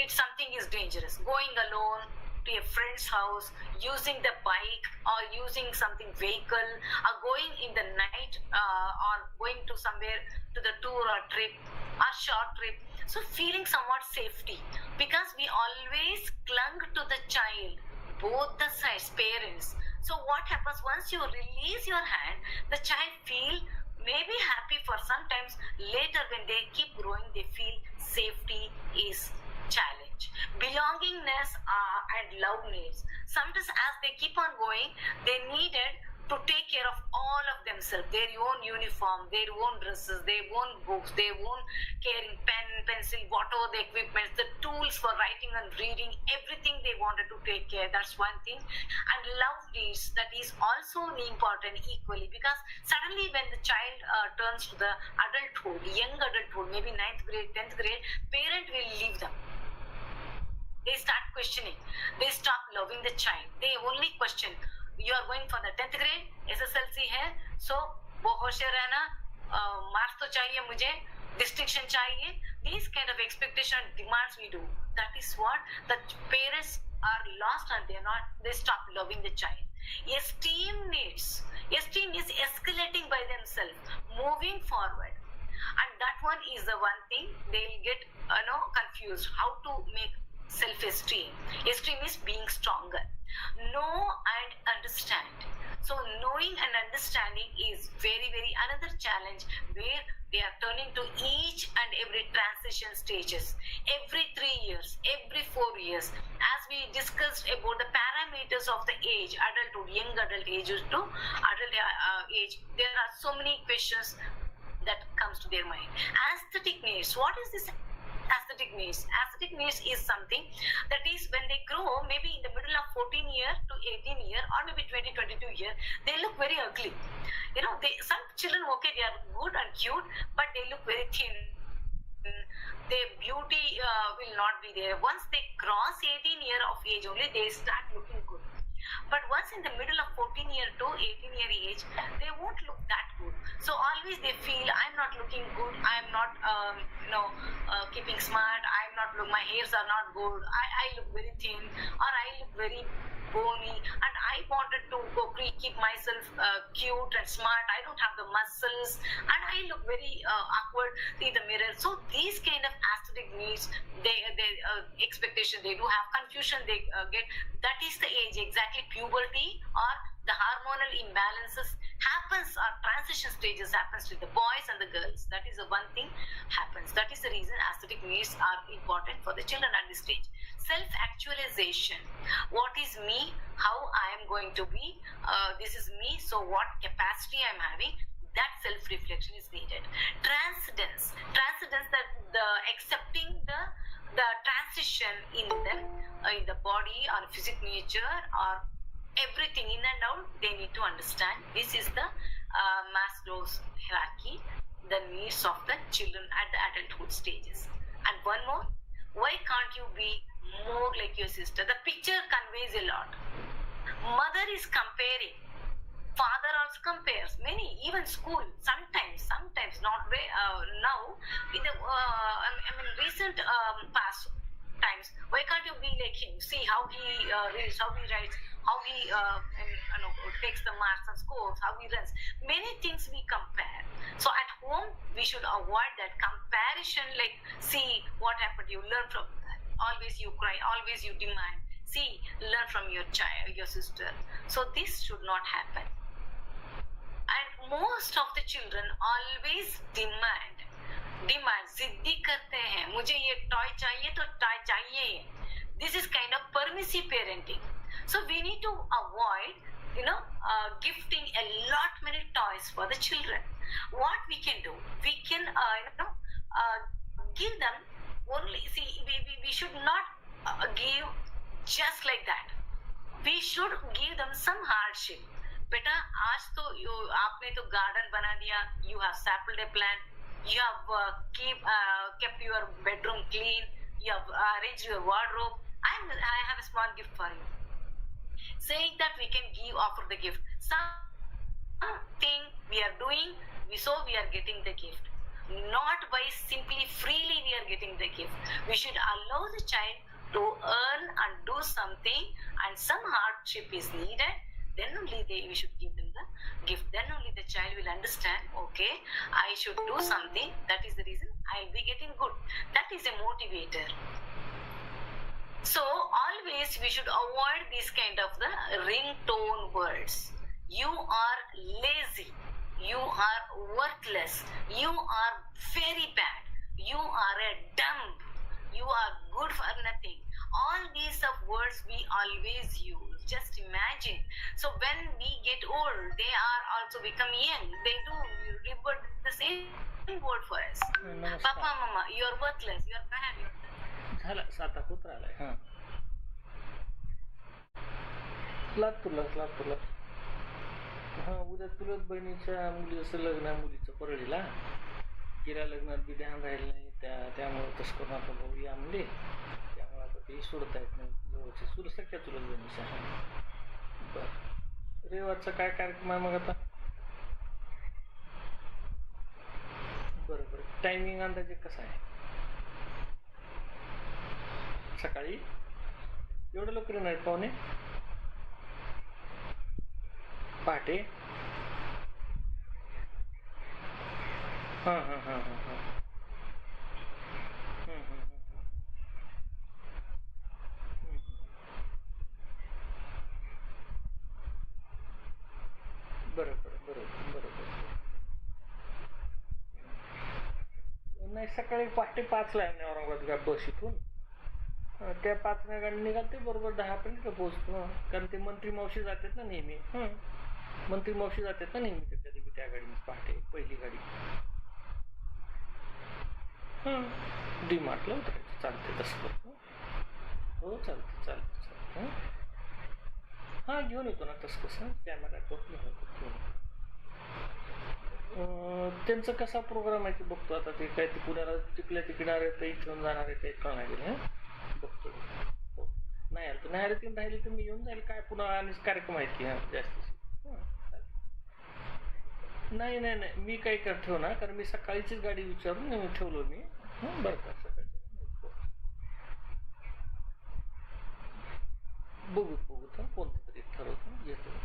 something is dangerous. Going alone to a friend's house, using the bike or using something vehicle, or going in the night or going to somewhere to the tour or trip or short trip. So feeling somewhat safety, because we always clung to the child, both the sides, parents. So what happens once you release your hand, the child feel maybe happy for sometimes. Later when they keep growing, they feel safety is challenge. Belongingness and love needs. Sometimes as they keep on going, they needed to take care of all of themselves, their own uniform, their own dresses, their own books, their own carrying pen, pencil, whatever the equipment, the tools for writing and reading, everything they wanted to take care. That's one thing. And love needs, that is also important equally, because suddenly when the child turns to the adulthood, young adulthood, maybe 9th grade, 10th grade, parent will leave them. They start questioning. They stop loving the child. They only question. You are going for the 10th grade, SSLC है, so वो होशियार रहना, marks तो चाहिए मुझे, distinction चाहिए. These kind of expectation and demands we do. That is what the parents are lost, and they stop loving the child. Esteem needs. Esteem is escalating by themselves, moving forward. And that one is the one thing they'll get confused. How to make self-esteem. Esteem is being stronger. Know and understand. So knowing and understanding is very, very another challenge, where they are turning to each and every transition stages, every 3 years, every 4 years. As we discussed about the parameters of the age, adulthood, young adult age to adult age, there are so many questions that comes to their mind. Aesthetic needs. What is this aesthetic needs? Aesthetic needs is something that is when they grow, maybe in the middle of 14 year to 18 year, or maybe 20, 22 year, they look very ugly. You know, some children, okay, they are good and cute, but they look very thin. Their beauty will not be there. Once they cross 18 year of age only, they start looking good. But once in the middle of 14 year to 18 year age, they won't look that good. So always they feel, I'm not looking good, I'm not keeping smart, my hairs are not good, I look very thin, or I look very bony, and I wanted to keep myself cute and smart. I don't have the muscles, and I look very awkward in the mirror. So these kind of aesthetic needs, they expectation, they do have confusion, they get. That is the age, exactly puberty, or the hormonal imbalances happens, or transition stages happens with the boys and the girls. That is the one thing happens. That is the reason aesthetic needs are important for the children at this stage. Self-actualization. What is me? How I am going to be? This is me. So what capacity I am having? That self-reflection is needed. Transcendence. Transcendence, that the accepting the transition in them, in the body or physical nature or everything in and out, they need to understand. This is the Maslow's hierarchy, the needs of the children at the adulthood stages. And one more, why can't you be more like your sister? The picture conveys a lot. Mother is comparing, father also compares, many, even school, sometimes not way now, in the recent past times. Why can't you be like him? See how he reads, how he writes, how he takes the marks and scores, how he runs. Many things we compare. So at home we should avoid that comparison. Like, see what happened, you learn from. Always you cry, always you demand. See, learn from your child, your sister. So this should not happen. And most of the children always demand, जिद्दी करते हैं, मुझे ये toy चाहिए तो toy चाहिए ही. This is kind of permissive parenting. So we need to avoid, gifting a lot many toys for the children. What we can do, we can, give them only. See, we should not give just like that. We should give them some hardship. बेटा आज तो आपने तो garden बना दिया, you have sampled a plant, you have kept your bedroom clean, you have arranged your wardrobe. I have a small gift for you. Saying that we can offer the gift. Something we are doing, so we are getting the gift. Not by simply freely we are getting the gift. We should allow the child to earn and do something, and some hardship is needed. Then only we should give them the gift. Then only the child will understand, okay, I should do something. That is the reason I will be getting good. That is a motivator. So always we should avoid this kind of the ringtone words. You are lazy. You are worthless. You are very bad. You are a dumb. You are good for nothing. All these words we always use. Just imagine. So when we get old, they are also become young. They do revert the same word for us. Papa, mama, you are worthless. You are bad. झाला 7 पुत्र आलाय. हा लातूरला हा उद्या चुलत बहिणीच्या मुलीचं लग्न, मुलीचं परळीला गेल्या लग्नात बी ध्यान राहिलं नाही, त्यामुळे तसं करून आता भाऊ या म्हणले, त्यामुळे आता ते सोडता येत नाही. जवळचे सख्या चुलत बहिणीच्या. बरं, रविवारचा काय कार्यक्रम आहे मग आता? बरं, टायमिंग अंदाजे कसा आहे? सकाळी एवढं लवकर नाही, पाहुणे पहाटे? हां हां हां हां हां सकाळी पहाटे 5ला आहे औरंगाबाद बस इथून. त्या 5च्या गाडी निघाल ते बरोबर 10 पोहोचतो. कारण ते मंत्री मावशी जातात ना नेहमी. मंत्री मावशी जातात ना नेहमी कधी त्या गाडीने पहाटे पहिली गाडी. डीमार्टला उतरायचं. चालते तसं करतो. हो चालते. घेऊन येतो ना तसं कसं कॅमेरा घेऊन येतो. त्यांचा कसा प्रोग्राम आहे ते बघतो आता. ते काय ते पुण्याला तिकडल्या तिकडे इथून जाणार आहे काही कळणार गेले. बघतो. नाही आलं तर नाही आले तीन राहिले तर मी येऊन जाईल. काय पुन्हा आणि कार्यक्रम आहेत की जास्त. नाही मी काही ठेव ना कारण मी सकाळीचीच गाडी विचारून ठेवलो मी. बरं का सकाळी बघू तर कोणतं तरी ठरवतो येतो.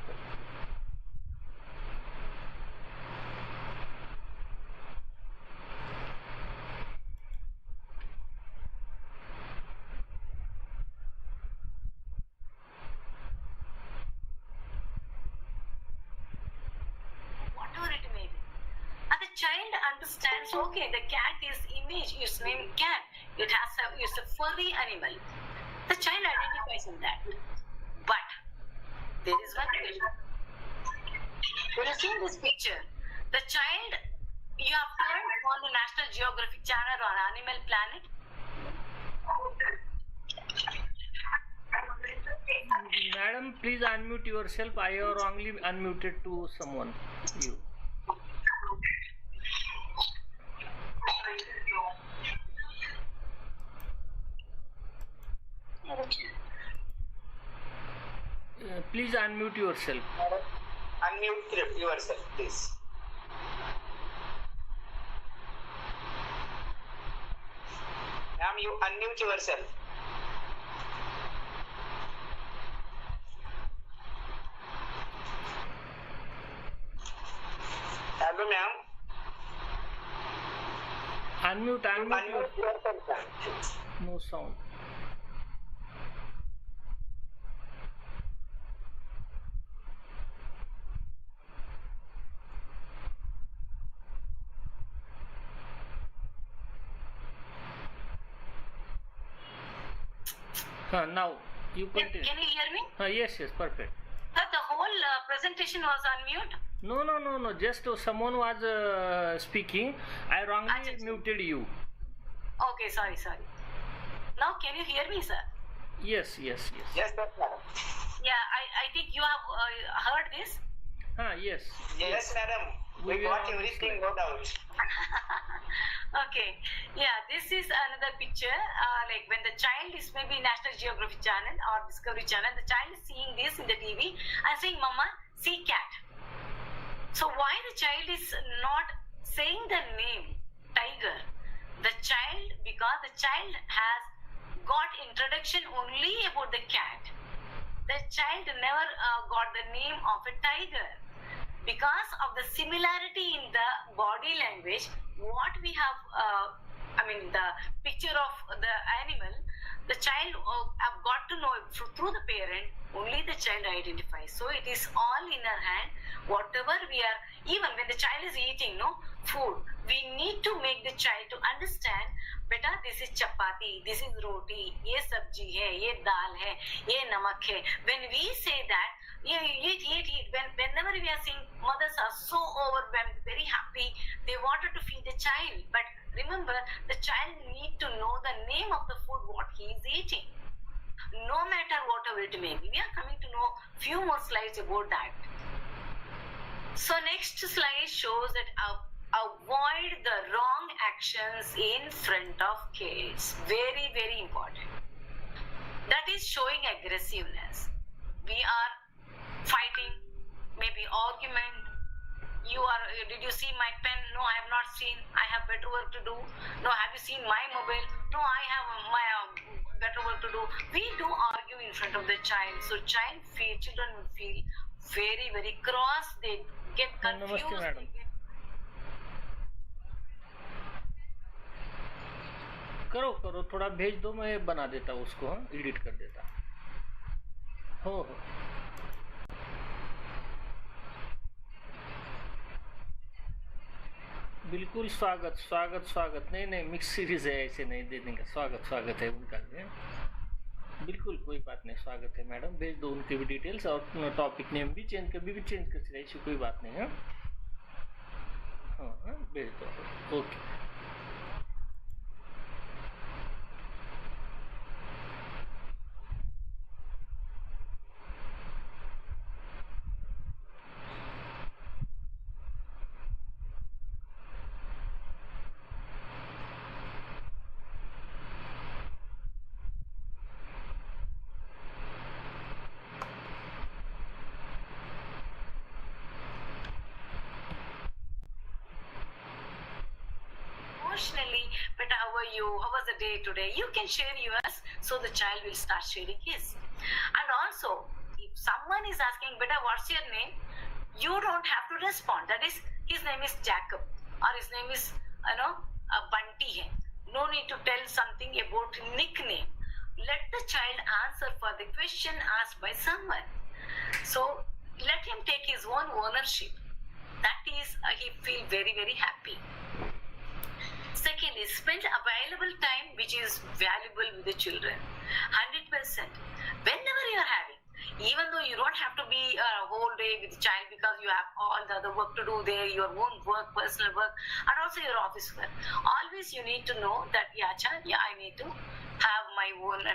Child understands, okay, the cat is image, is named cat. It is a furry animal. The child identifies in that. But there is one question. When you see this picture, the child you have turned on the National Geographic Channel or Animal Planet. Madam, please unmute yourself. I have wrongly unmuted to someone. You. Please unmute yourself. Unmute yourself, please. Ma'am, you unmute yourself. Hello, ma'am. Unmute yourself. No sound. Now you continue. Can you hear me? Yes, perfect. The whole presentation was on mute? No. Just someone was speaking. I wrongly muted you. Okay, sorry. Now can you hear me, sir? Yes. Yes, madam. Yeah, I think you have heard this. Yes. Yes, madam. We got everything, no doubt. Okay. Yeah, this is another picture. Like when the child is maybe National Geographic Channel or Discovery Channel, the child is seeing this in the TV and saying, "Mama, see cat." So why the child is not saying the name tiger? Because the child has got introduction only about the cat. The child never got the name of a tiger. Because of the similarity in the body language, what we have, the picture of the animal, the child have got to know through the parent, only the child identifies. So it is all in our hand. Whatever we are, even when the child is eating food, we need to make the child to understand, beta, this is chapati, this is roti, ye sabji hai, ye dal hai, ye namak hai. When we say that, eat. Whenever we are seeing, mothers are so overwhelmed, very happy, they wanted to feed the child. But remember, the child need to know the name of the food, what he is eating. No matter whatever it may be. We are coming to know few more slides about that. So next slide shows that avoid the wrong actions in front of kids. Very, very important. That is showing aggressiveness. We are fighting, maybe argument. Did you see my pen? No, I have not seen. I have better work to do. No, have you seen my mobile? No, I have my better work to do. We do argue in front of the child. So children will feel very, very cross. They get confused. Namaste, madam. करो थोड़ा भेज दो, मैं बना देता उसको, edit कर देता. हो बिल्कुल स्वागत स्वागत स्वागत. नहीं नहीं, मिक्स सीरीज है, ऐसे नहीं देने का. स्वागत स्वागत है उनका भी. बिल्कुल कोई बात नहीं, स्वागत है मैडम. भेज दो उनके भी डिटेल्स और टॉपिक नेम भी चेंज, कभी भी चेंज कर सकते, ऐसी कोई बात नहीं है. हाँ हाँ, भेज दो. Okay. Emotionally, but how are you? How was the day today? You can share yours, so the child will start sharing his. And also, if someone is asking, "Beta, what's your name?" you don't have to respond. That is, his name is Jacob, or his name is, Bunty. Hai. No need to tell something about nickname. Let the child answer for the question asked by someone. So let him take his own ownership. That is, he feel very, very happy. Secondly, spend available time which is valuable with the children. 100%. Whenever you are having, even though you don't have to be a whole day with the child because you have all the other work to do there, your own work, personal work, and also your office work. Always you need to know that, yeah, child, yeah, I need to have my own,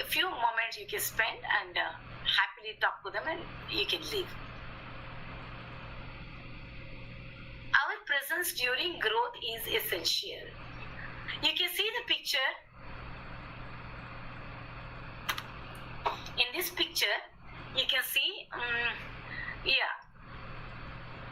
a few moments you can spend and happily talk to them and you can leave. Our presence during growth is essential. You can see the picture. In this picture, you can see,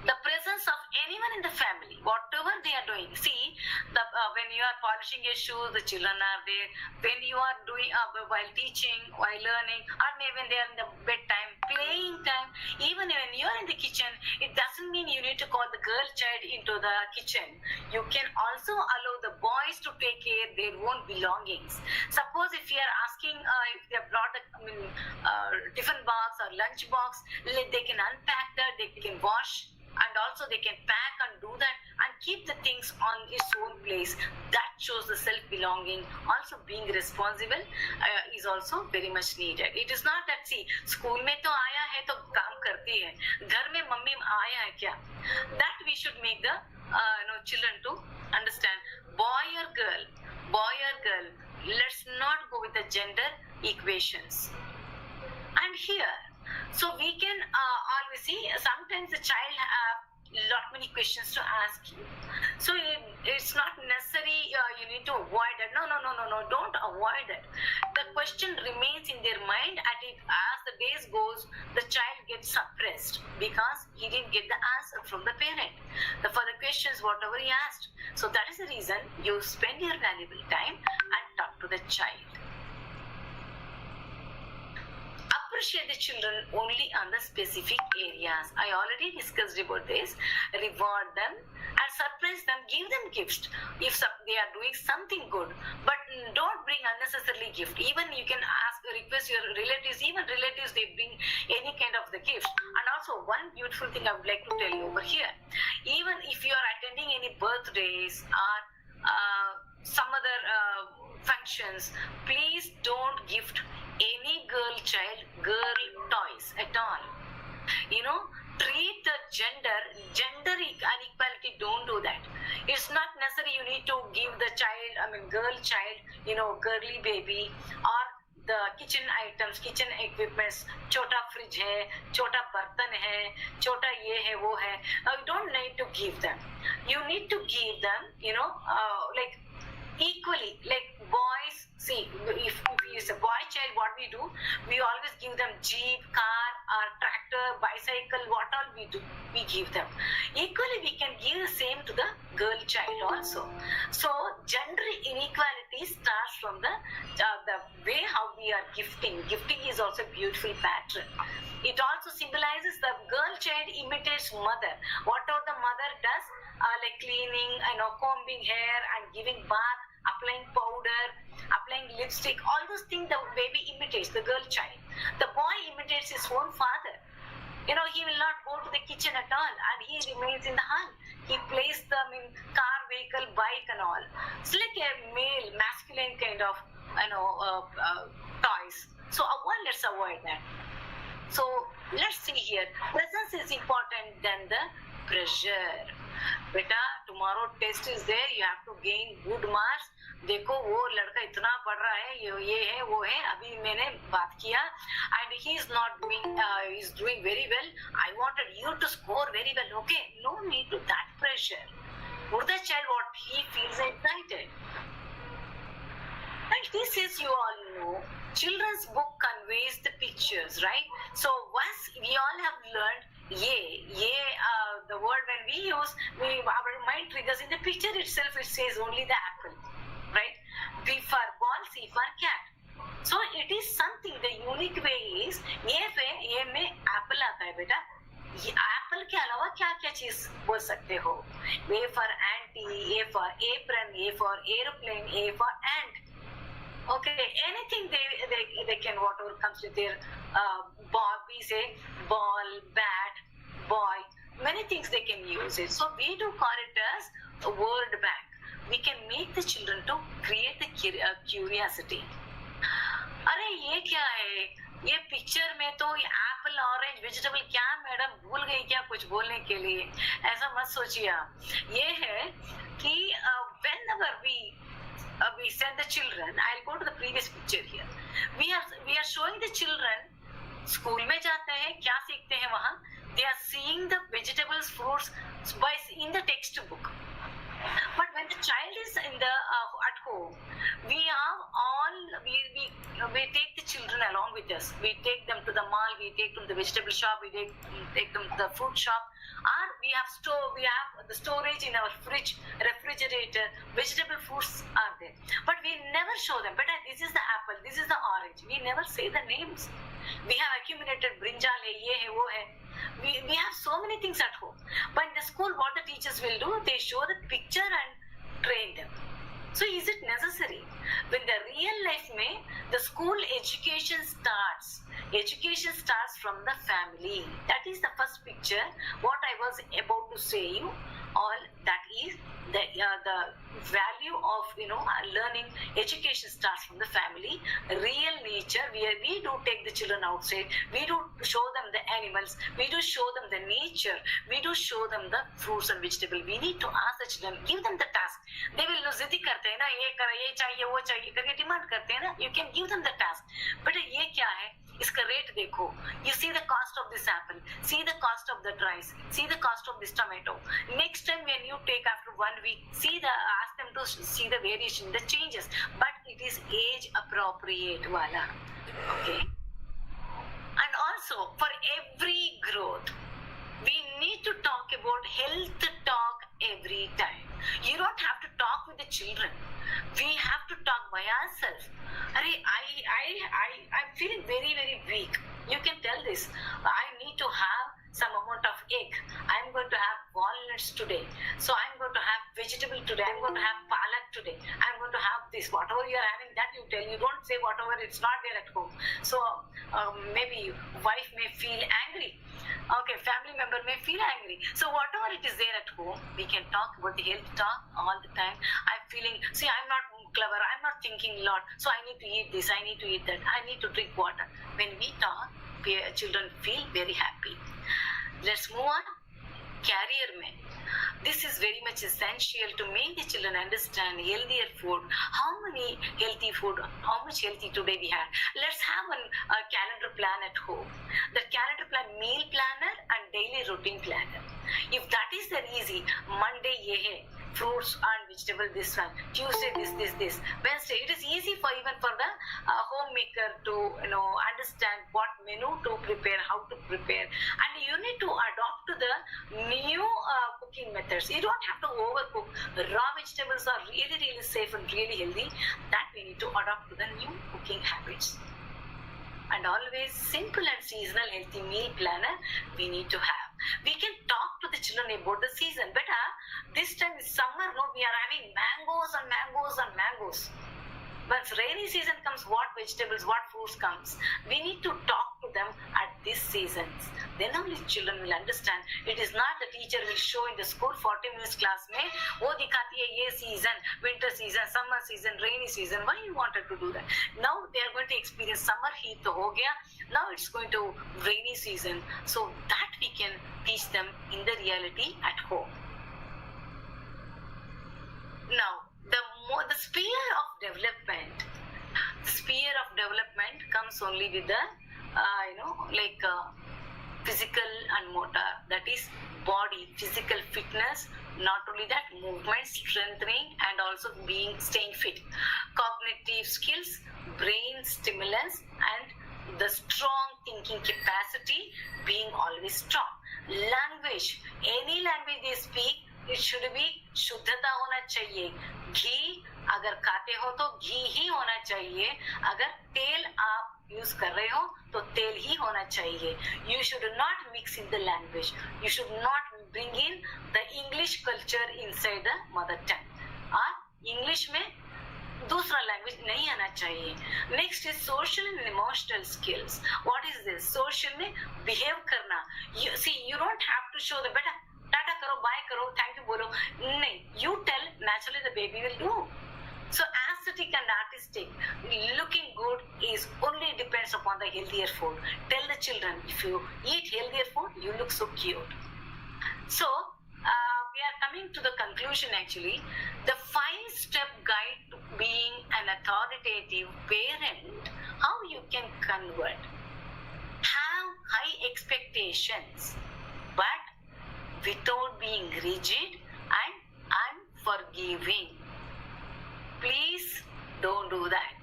the presence of anyone in the family, whatever they are doing. See, when you are polishing your shoes, the children are there. When you are doing, while teaching, while learning, or maybe when they are in the bedtime, playing time, even when you are in the kitchen, it doesn't mean you need to call the girl child into the kitchen. You can also allow the boys to take care of their own belongings. Suppose if you are asking if they have brought a tiffin box or lunch box, they can unpack that, they can wash, and also they can pack and do that and keep the things on its own place. That shows the self-belonging. Also being responsible is also very much needed. It is not that, see, school में तो आया है तो काम करती है, घर में मम्मी आया है क्या? That we should make the children to understand. Boy or girl, let's not go with the gender equations. And here, so we can always see, sometimes the child have lot many questions to ask you. So it's not necessary you need to avoid it. No, don't avoid it. The question remains in their mind, and as the days goes, the child gets suppressed because he didn't get the answer from the parent for the questions whatever he asked. So that is the reason you spend your valuable time and talk to the child. Appreciate the children only on the specific areas. I already discussed about this. Reward them and surprise them. Give them gifts if they are doing something good. But don't bring unnecessarily gift. Even you can request your relatives. Even relatives, they bring any kind of the gift. And also one beautiful thing I would like to tell you over here. Even if you are attending any birthdays or some other functions, please don't gift any girl child girl toys at all. Treat the gender inequality. Don't do that. It's not necessary you need to give the child, girl child, girly baby or the kitchen items, kitchen equipments, chota fridge hai, chota bartan hai, chota ye hai, wo hai. You don't need to give them. You need to give them, like equally, like boys. See, if it's a boy child, what we do, we always give them jeep, car, or tractor, bicycle, what all we do, we give them. Equally, we can give the same to the girl child also. So, gender inequality starts from the way how we are gifting. Gifting is also a beautiful pattern. It also symbolizes the girl child imitates mother. Whatever the mother does, like cleaning, combing hair and giving bath, applying powder, applying lipstick, all those things the baby imitates, the girl child. The boy imitates his own father. He will not go to the kitchen at all and he remains in the hall. he plays them in car, vehicle, bike and all. It's like a male, masculine kind of, toys. So let's avoid that. So let's see here. Presence is important than the pressure. बेटा, tomorrow test is there. You have to gain good marks. देखो वो लड़का इतना पढ़ रहा है, ये है वो है. अभी मैंने बात किया and he is not doing, he is doing very well. I wanted you to score very well. Okay, no need to that pressure. For the child, what he feels excited. And this is, you all know, children's book conveys the pictures, right? So once we all have learned the word when we use, our mind triggers in the picture itself, it says only the apple, right? B for ball, C for cat. So it is something, the unique way is, ये में apple आता है बेटा. ये apple के अलावा क्या क्या चीज बोल सकते हो? A for auntie, A for apron, A for aeroplane, A for ant. Okay, anything they can, whatever comes with their we say ball, bat, boy, many things they can use it. So we do call it as a word bank. We can make the children to create the curiosity. अरे ये क्या है? ये picture में तो Apple, orange, vegetable, क्या madam भूल गई क्या कुछ बोलने के लिए? ऐसा मत सोचिए आप. ये है कि whenever we send the children, I'll go to the previous picture here. We are showing the children. School में जाते हैं, क्या सीखते हैं वहाँ? They are seeing the vegetables, fruits in the textbook. But when the child is in the at home, we take the children along with us. We take them to the mall, we take them to the vegetable shop, we take them to the fruit shop. Or we have the storage in our fridge, refrigerator, vegetable fruits are there. But we never show them, but this is the apple, this is the orange. We never say the names. We have accumulated brinjal hai, ye hai, wo hai. We have so many things at home. But in the school, what the teachers will do, they show the picture and train them. So is it necessary? When the real life may, the school education starts. Education starts from the family. That is the first picture. What I was about to say you all, that is the value of learning. Education starts from the family. Real nature, where we do take the children outside, we do show them the animals, we do show them the nature, we do show them the fruits and vegetables. We need to ask the children, give them the task. They will जिद्दी करते हैं ना, ये चाहिए वो चाहिए करके demand करते हैं ना. You can give them the task. But ये क्या है? इसका रेट देखो. You see the cost of this apple, see the cost of that rice, see the cost of this tomato. Next time when you take after 1 week, ask them to see the variation, the changes. But it is age appropriate wala. Okay. And also for every growth, we need to talk about health talk every time. You don't have to talk with the children. We have to talk by ourselves. I'm feeling very, very weak. You can tell this. I need to have some amount of egg. I'm going to have walnuts today. So I'm going to have vegetable today. I'm going to have palak today. I'm going to have this. Whatever you are having, that you tell. You don't say whatever it's not there at home. So maybe wife may feel angry. Okay, family member may feel angry. So whatever it is there at home, we can talk about the health talk all the time. I'm feeling, see, I'm not clever, I'm not thinking a lot, so I need to eat this, I need to eat that, I need to drink water. When we talk, children feel very happy. Let's move on. Career mein, this is very much essential to make the children understand healthier food. How many healthy food, how much healthy today we have. Let's have a calendar plan at home. The calendar plan, meal planner and daily routine planner. If that is the easy, Monday ye hai, fruits and vegetable this one, Tuesday this, Wednesday, it is easy for even for the homemaker to understand what menu to prepare, how to prepare, and you need to adopt to the new cooking methods. You don't have to overcook. Raw vegetables are really, really safe and really healthy. That we need to adopt to the new cooking habits. And always simple and seasonal healthy meal planner we need to have. We can talk to the children about the season. Beta, this time is summer, no, we are having mangoes and mangoes and mangoes. Once rainy season comes, what vegetables, what fruits comes? We need to talk to them at these seasons. Then only children will understand. It is not the teacher will show in the school 40 minutes class mein, wo dikhati hai ye season, winter season, summer season, rainy season. Why you wanted to do that? Now they are going to experience summer heat to ho gaya. Now it's going to rainy season. So that we can teach them in the reality at home. Now, the sphere of development, comes only with the, physical and motor, that is body, physical fitness, not only that, movement, strengthening, and also staying fit. Cognitive skills, brain stimulus, and the strong thinking capacity being always strong. Language, any language they speak, it should be शुद्धता होना चाहिए. घी अगर खाते हो तो घी ही होना चाहिए. अगर तेल आप यूज कर रहे हो तो तेल ही होना चाहिए. You should not mix in the language. You should not bring in the English culture inside the mother tongue. और इंग्लिश में दूसरा लैंग्वेज नहीं आना चाहिए. Next is social and emotional skills. What is this? Social में behave करना. You don't have to show the बेटा टाटा करो, बाय करो, थैंक यू बोलो. नहीं, you tell, naturally the baby will do. So aesthetic and artistic, looking good is only depends upon the healthier food. Tell the children, if you eat healthier food, you look so cute. So we are coming to the conclusion actually. The 5-step guide to being an authoritative parent, how you can convert. Have high expectations, but without being rigid and unforgiving. Please don't do that.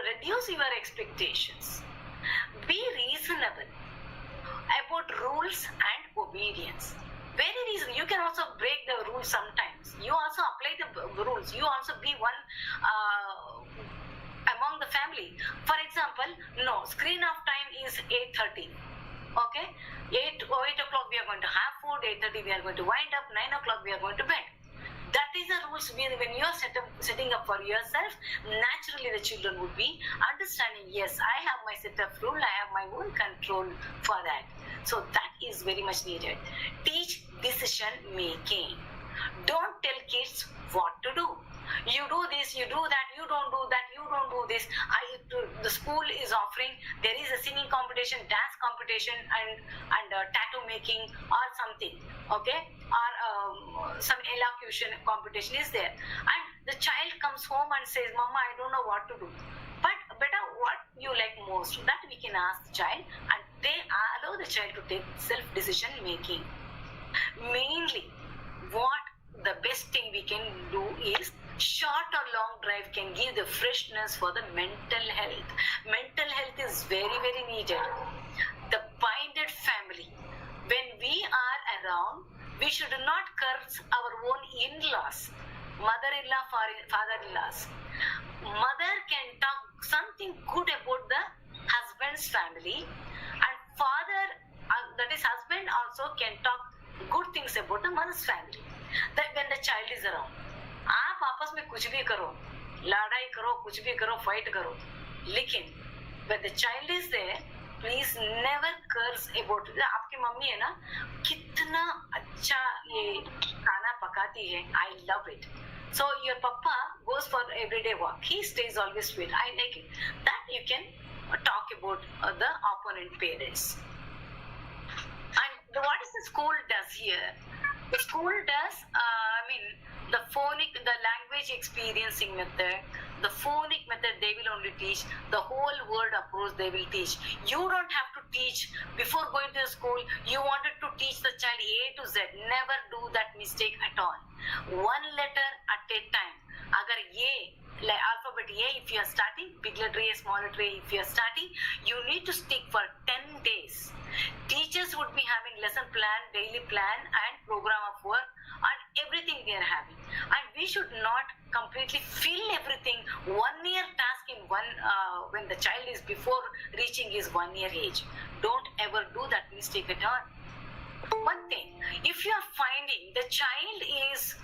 Reduce your expectations. Be reasonable about rules and obedience. Very reasonable. You can also break the rules sometimes. You also apply the rules. You also be one among the family. For example, no, screen off time is 8:30. Okay? 8 o'clock we are going to have food, 8:30 we are going to wind up, 9 o'clock we are going to bed. That is the rules. When you are setting up for yourself, naturally the children would be understanding, yes, I have my set of rule, I have my own control for that. So that is very much needed. Teach decision making. Don't tell kids what to do. You do this, you do that, you don't do that, you don't do this. The school is offering, there is a singing competition, dance competition, and tattoo making or something, okay? Or some elocution competition is there. And the child comes home and says, Mama, I don't know what to do. But better, what you like most? That we can ask the child, and they allow the child to take self-decision making. Mainly, what the best thing we can do is short or long drive can give the freshness for the mental health. Mental health is very, very needed. The binded family. When we are around, we should not curse our own in-laws, mother-in-law, father-in-laws. Mother can talk something good about the husband's family, and father, that is husband, also can talk good things about the mother's family. That when the child is around, आप आपस में कुछ भी करो, लड़ाई करो, कुछ भी करो, फाइट करो, लेकिन when the child is there, please never curse about. आपकी मम्मी है ना, कितना अच्छा ये खाना पकाती है, I love it. So your papa goes for everyday walk, he stays always fit, I like it. That you can talk about the opponent parents. And what is the school does here? The school does, the language experiencing method, the phonic method they will only teach, the whole word approach they will teach. You don't have to teach before going to the school. You wanted to teach the child A to Z. Never do that mistake at all. One letter at a time. Agar A, like alphabet A, if you are starting, big letter A, small letter A, if you are starting, you need to stick for 10 days. Teachers would be having lesson plan, daily plan, and program of work, and everything they are having. And we should not completely fill everything 1 year task in when the child is before reaching his 1 year age. Don't ever do that mistake at all. One thing, if you are finding the child is,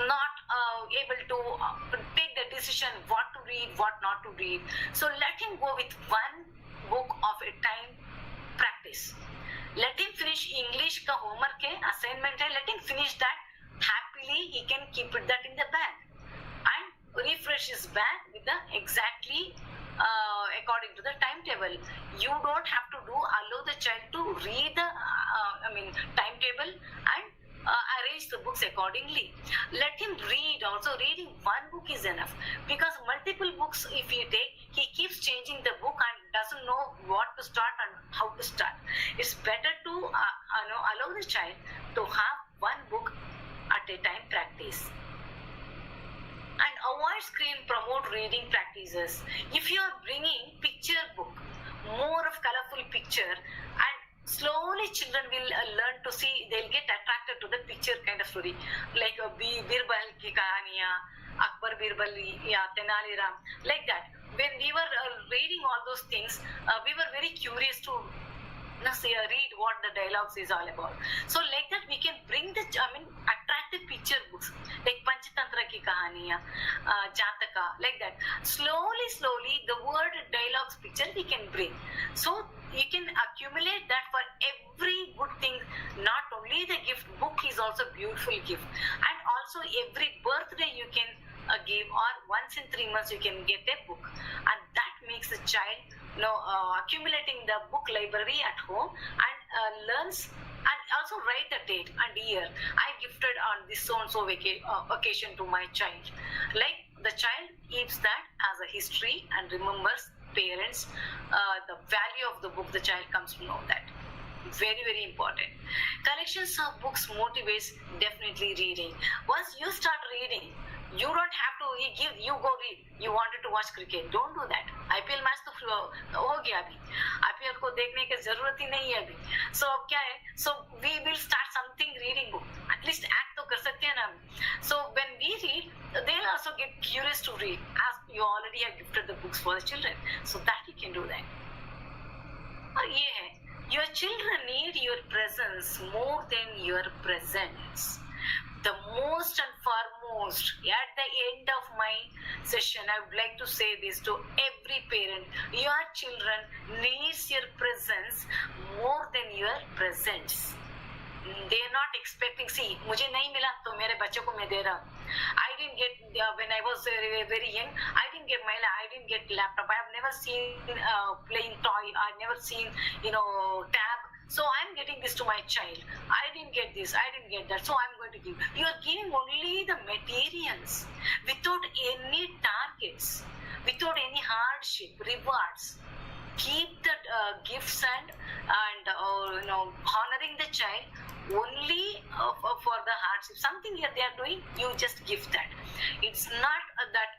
not able to take the decision what to read, what not to read. So let him go with one book of a time, practice. Let him finish English ka homework hai, assignment hai, let him finish that. Happily he can keep it that in the bag and refresh his bag with the exactly according to the timetable. You don't have to allow the child to read the timetable and arrange the books accordingly. Let him read. Also, reading one book is enough, because multiple books if you take, he keeps changing the book and doesn't know what to start and how to start. It's better to allow the child to have one book at a time, practice. And avoid screen, promote reading practices. If you are bringing picture book, more of colorful picture, and slowly children will learn to see, they'll get attracted to the picture kind of story, like Birbal ki kahaniya, Akbar Birbal ya Tenali Ram, like that. When we were reading all those things, we were very curious to read what the dialogues is all about. So like that we can bring the attractive picture books like Panchatantra ki kahaniya, Jataka, like that. Slowly the word dialogues picture we can bring. So you can accumulate that for every good thing. Not only the gift, book is also beautiful gift, and also every birthday you can give, or once in 3 months you can get a book, and that makes the child accumulating the book library at home, and learns, and also write the date and year. I gifted on this so and so occasion to my child. Like the child keeps that as a history and remembers parents, the value of the book. The child comes to know that. Very, very important. Collections of books motivates definitely reading. Once you start reading, you don't have to give, you go read. You wanted to watch cricket, don't do that. IPL match तो हो गया अभी, IPL को देखने की जरूरत ही नहीं है अभी. So अब क्या है? So we will start something reading book. At least act तो कर सकते हैं ना. So when we read, they'll also get curious to read, as you already have gifted the books for the children. So that you can do that. और ये है, your children need your presence more than your presence. The most and foremost, at the end of my session, I would like to say this to every parent: your children needs your presence more than your presents. They are not expecting, see, मुझे नहीं मिला तो मेरे बच्चों को मैं दे रहा हूँ. I didn't get, when I was very young, I didn't get laptop. I have never seen playing toy. I have never seen, tab. So I'm getting this to my child. I didn't get this, I didn't get that, so I'm going to give. You are giving only the materials without any targets, without any hardship, rewards. Keep the gifts and honoring the child only for the hardship. Something here they are doing, you just give that. It's not that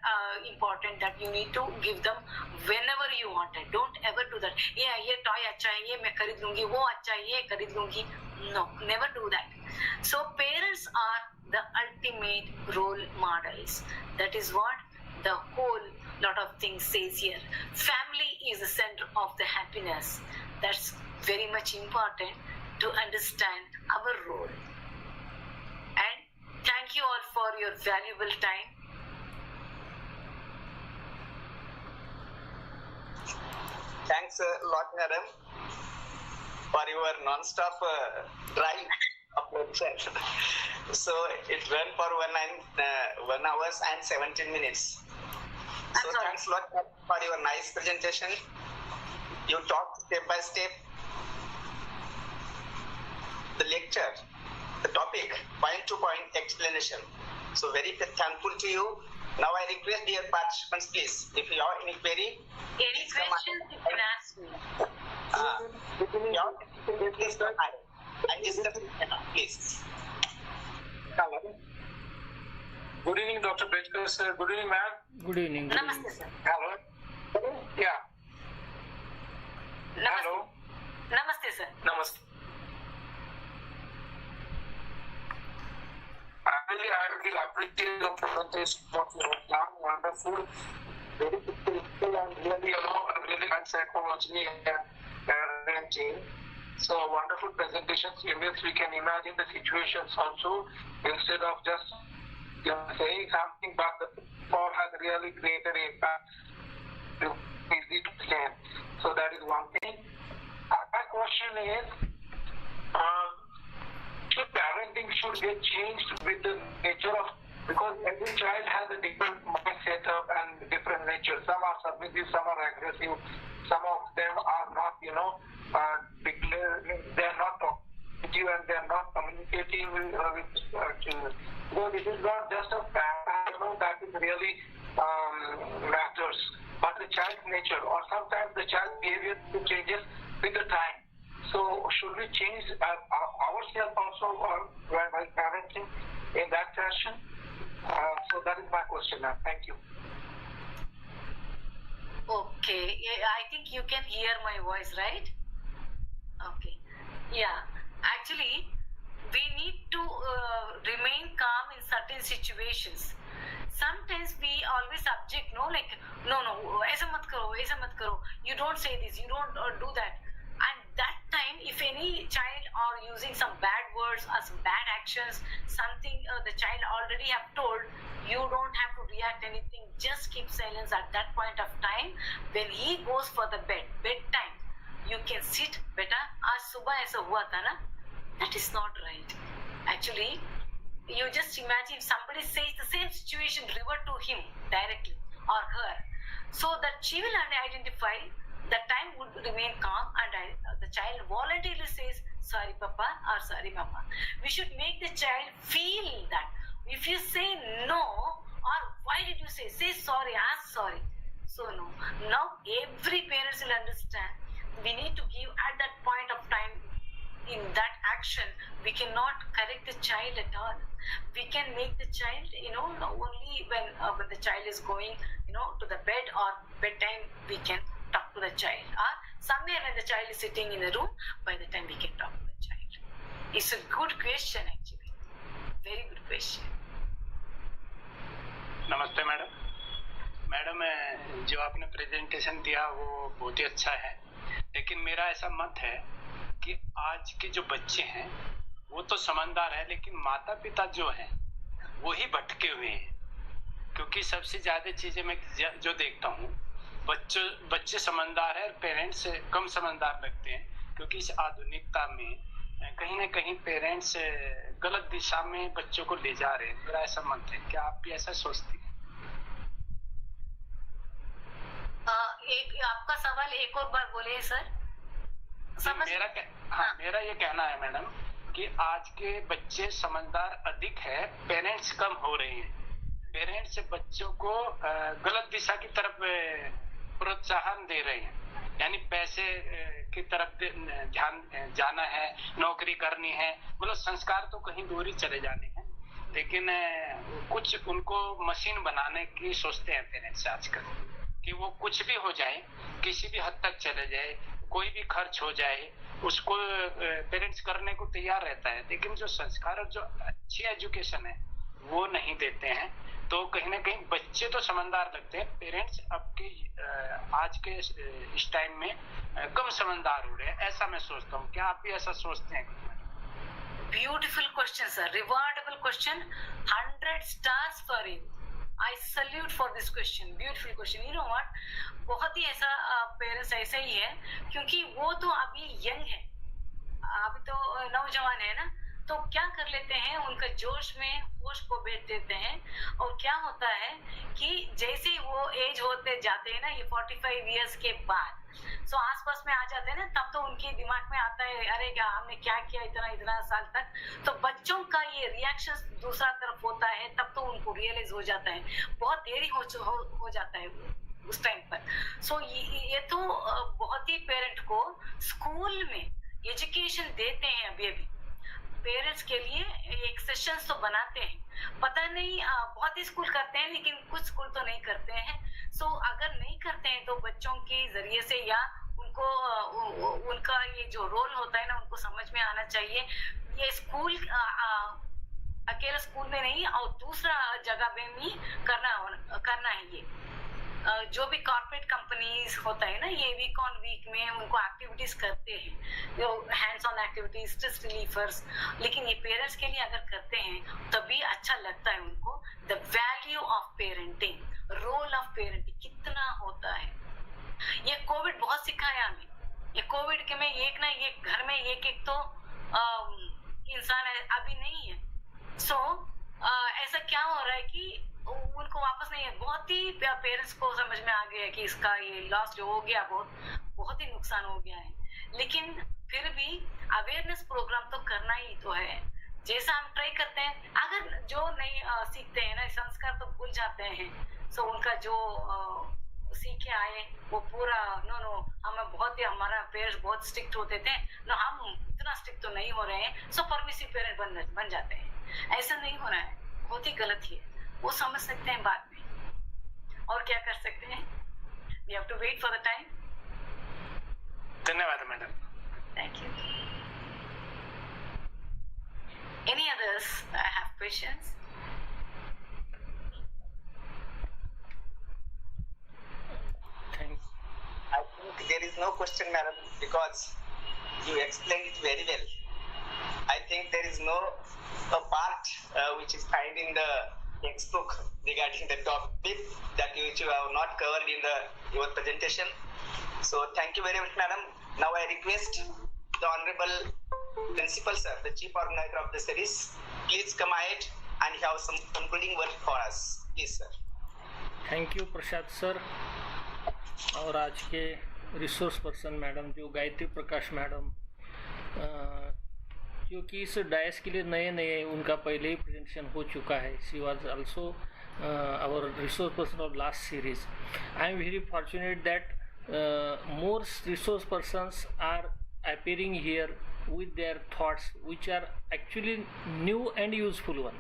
important that you need to give them whenever you want it. Don't ever do that. Yeah, ये toy अच्छा है, ये मैं खरीद लूँगी, वो अच्छा है, ये खरीद लूँगी. No, never do that. So parents are the ultimate role models. That is what the whole lot of things says here. Family is the center of the happiness. That's very much important to understand our role. And thank you all for your valuable time. Thanks a lot, madam, for your non-stop drive upload. So it ran for 1 hour and 17 minutes. So thanks a lot for your nice presentation. You talked step by step the lecture, the topic, point to point explanation. So very thankful to you. Now I request dear participants, please, if you have any query, any questions you can ask me. Please go ahead. I discuss please. Hello. Good evening, Dr. Bechkar sir. Good evening, ma'am. Good evening. Namaste, sir. Hello. Yeah. Namaste. Hello. Namaste, sir. Namaste. I will appreciate the presentation of your done. Wonderful. Very critical and really, really good psychology and parenting. So wonderful presentations in which we can imagine the situations also instead of just saying something, but the football has really created a impact. Easy to say. So that is one thing. My question is, parenting should get changed with the nature of, because every child has a different mind setup and different nature. Some are submissive, some are aggressive, some of them are not, they are not talkative and they are not communicating with children. So this is not just a fact, that is really matters, but the child's nature, or sometimes the child's behavior changes with the time. So should we change ourselves also while parenting in that fashion? So that is my question now. Thank you. Okay, I think you can hear my voice, right? Okay. Yeah, actually, we need to remain calm in certain situations. Sometimes we always object, no, aisa mat karo, you don't say this, you don't do that. And that time, if any child are using some bad words or some bad actions, something the child already have told, you don't have to react anything, just keep silence at that point of time. When he goes for the bedtime, you can sit, beta, aaj subah aisa hua tha na. That is not right. Actually, you just imagine if somebody says the same situation, revert to him directly or her, so that she will identify. The time would remain calm, and the child voluntarily says sorry papa or sorry mama. We should make the child feel that. If you say no, or why did you say sorry, ask sorry. So no, now every parent will understand. We need to give at that point of time. In that action, we cannot correct the child at all. We can make the child, only when the child is going, to the bed or bedtime, we can talk to the child. Or somewhere when the child is sitting in a room, by the time we can talk to the child. It's a good question actually. Very good question. नमस्ते madam. Madam, जो आपने presentation दिया वो बहुत ही अच्छा है, लेकिन मेरा ऐसा मत है कि आज के जो बच्चे हैं वो तो समझदार है, लेकिन माता पिता जो हैं वो ही भटके हुए हैं। क्योंकि सबसे ज्यादा चीजें मैं जो देखता हूँ, बच्चे समझदार है और पेरेंट्स कम समझदार लगते हैं, क्योंकि इस आधुनिकता में कहीं ना कहीं पेरेंट्स गलत दिशा में बच्चों को ले जा रहे हैं। मेरा ऐसा मत है। क्या आप भी ऐसा सोचती हैं? आपका सवाल एक और बार बोलिए सर। मेरा ये कहना है मैडम कि आज के बच्चे समझदार अधिक है, पेरेंट्स कम हो रहे हैं। पेरेंट्स बच्चों को गलत दिशा की तरफ प्रोत्साहन दे रहे हैं, यानी पैसे की तरफ ध्यान जाना है, नौकरी करनी है, मतलब संस्कार तो कहीं दूर ही चले जाने हैं, लेकिन कुछ उनको मशीन बनाने की सोचते हैं पेरेंट्स आजकल, कि वो कुछ भी हो जाए, किसी भी हद तक चले जाए, कोई भी खर्च हो जाए, उसको पेरेंट्स करने को तैयार रहता है। लेकिन जो संस्कार और जो अच्छी एजुकेशन है वो नहीं देते हैं, तो कहीं ना कहीं बच्चे तो समझदार लगते हैं, पेरेंट्स आज के इस टाइम में कम समझदार हो रहे हैं, ऐसा मैं सोचता हूँ। क्या आप भी ऐसा सोचते हैं? Beautiful question, sir. Rewardable question. 100 stars for you. I salute for this question. Beautiful question. You know what? बहुत ही ऐसा पेरेंट्स ऐसा ही है, क्योंकि वो तो अभी यंग है, अभी तो नौजवान है ना, तो क्या कर लेते हैं, उनका जोश में होश को बेच देते हैं। और क्या होता है कि जैसे वो एज होते जाते हैं ना, ये 45 इयर्स के बाद, सो आसपास में आ जाते हैं ना, तब तो उनके दिमाग में आता है, अरे क्या हमने क्या किया इतना साल तक। तो बच्चों का ये रिएक्शन दूसरा तरफ होता है, तब तो उनको रियलाइज हो जाता है, बहुत देरी हो जाता है उस टाइम पर। सो ये तो बहुत ही पेरेंट को स्कूल में एजुकेशन देते हैं। अभी पेरेंट्स के लिए एक सेशंस तो बनाते हैं, पता नहीं बहुत ही स्कूल करते हैं, लेकिन कुछ स्कूल तो नहीं करते हैं। सो अगर नहीं करते हैं तो बच्चों के जरिए से, या उनको उनका ये जो रोल होता है ना, उनको समझ में आना चाहिए। ये स्कूल अकेला स्कूल में नहीं, और दूसरा जगह में भी करना है ये। जो भी कॉर्पोरेट कंपनीज होता है ना, ये वीक ऑन वीक में उनको एक्टिविटीज करते हैं, जो हैंड्स ऑन एक्टिविटीज, स्ट्रेस रिलीफर्स, लेकिन ये पेरेंट्स के लिए अगर करते हैं तभी अच्छा लगता है उनको। The value of parenting, role of parenting कितना होता है, ये कोविड बहुत सिखाया हमें। ये कोविड के में एक ना एक घर में एक एक तो इंसान अभी नहीं है। सो ऐसा क्या हो रहा है कि उनको वापस नहीं है। बहुत ही पेरेंट्स को समझ में आ गया है कि इसका ये लॉस जो हो गया बहुत ही नुकसान हो गया है, लेकिन फिर भी अवेयरनेस प्रोग्राम तो करना ही तो है। जैसा हम ट्राई करते हैं, अगर जो नहीं सीखते हैं ना, संस्कार तो भूल जाते हैं। सो उनका जो सीखे आए वो पूरा नो हम बहुत ही, हमारा पेरेंट्स बहुत स्ट्रिक्ट होते थे नो, हम इतना स्ट्रिक्ट तो नहीं हो रहे हैं, सो परमिसिव पेरेंट बन जाते हैं। ऐसा नहीं होना है, बहुत ही गलत है। वो समझ सकते हैं बाद में, और क्या कर सकते हैं। We have to wait for the time. धन्यवाद madam. Thank you. Any others? I have questions. Thanks. I think there is no question, madam, because you explained it very well. I think there is no a part which is found in the textbook regarding the topic that which you have not covered in your presentation. So thank you very much, madam. Now I request the honorable principal sir, the chief organizer of the series, please come ahead and have some concluding word for us, please sir. Thank you Prasad sir. और आज के resource person madam जो गायत्री प्रकाश madam, क्योंकि इस DISE के लिए नए उनका पहले ही प्रेजेंटेशन हो चुका है। She was also our resource person of last series. I am very fortunate that more resource persons are appearing here with their thoughts which are actually new and useful one.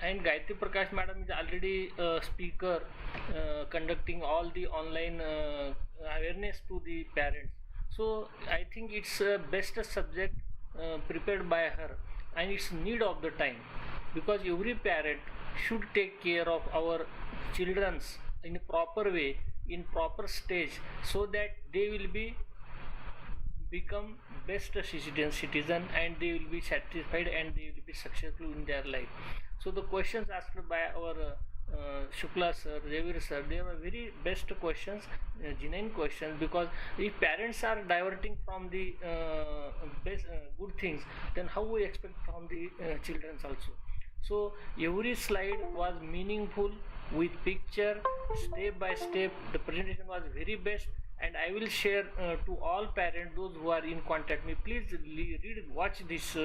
And Gayatri Prakash madam is already a speaker conducting all the online awareness to the parents. So I think it's best subject prepared by her, and it's need of the time, because every parent should take care of our children's in a proper way, in proper stage, so that they will become best citizen, and they will be satisfied and they will be successful in their life. So the questions asked by our Shukla sir, Javier sir, they were very best questions, genuine questions, because if parents are diverting from the best good things, then how we expect from the children also. So every slide was meaningful with picture, step by step. The presentation was very best, and I will share to all parents, those who are in contact me, please read, watch this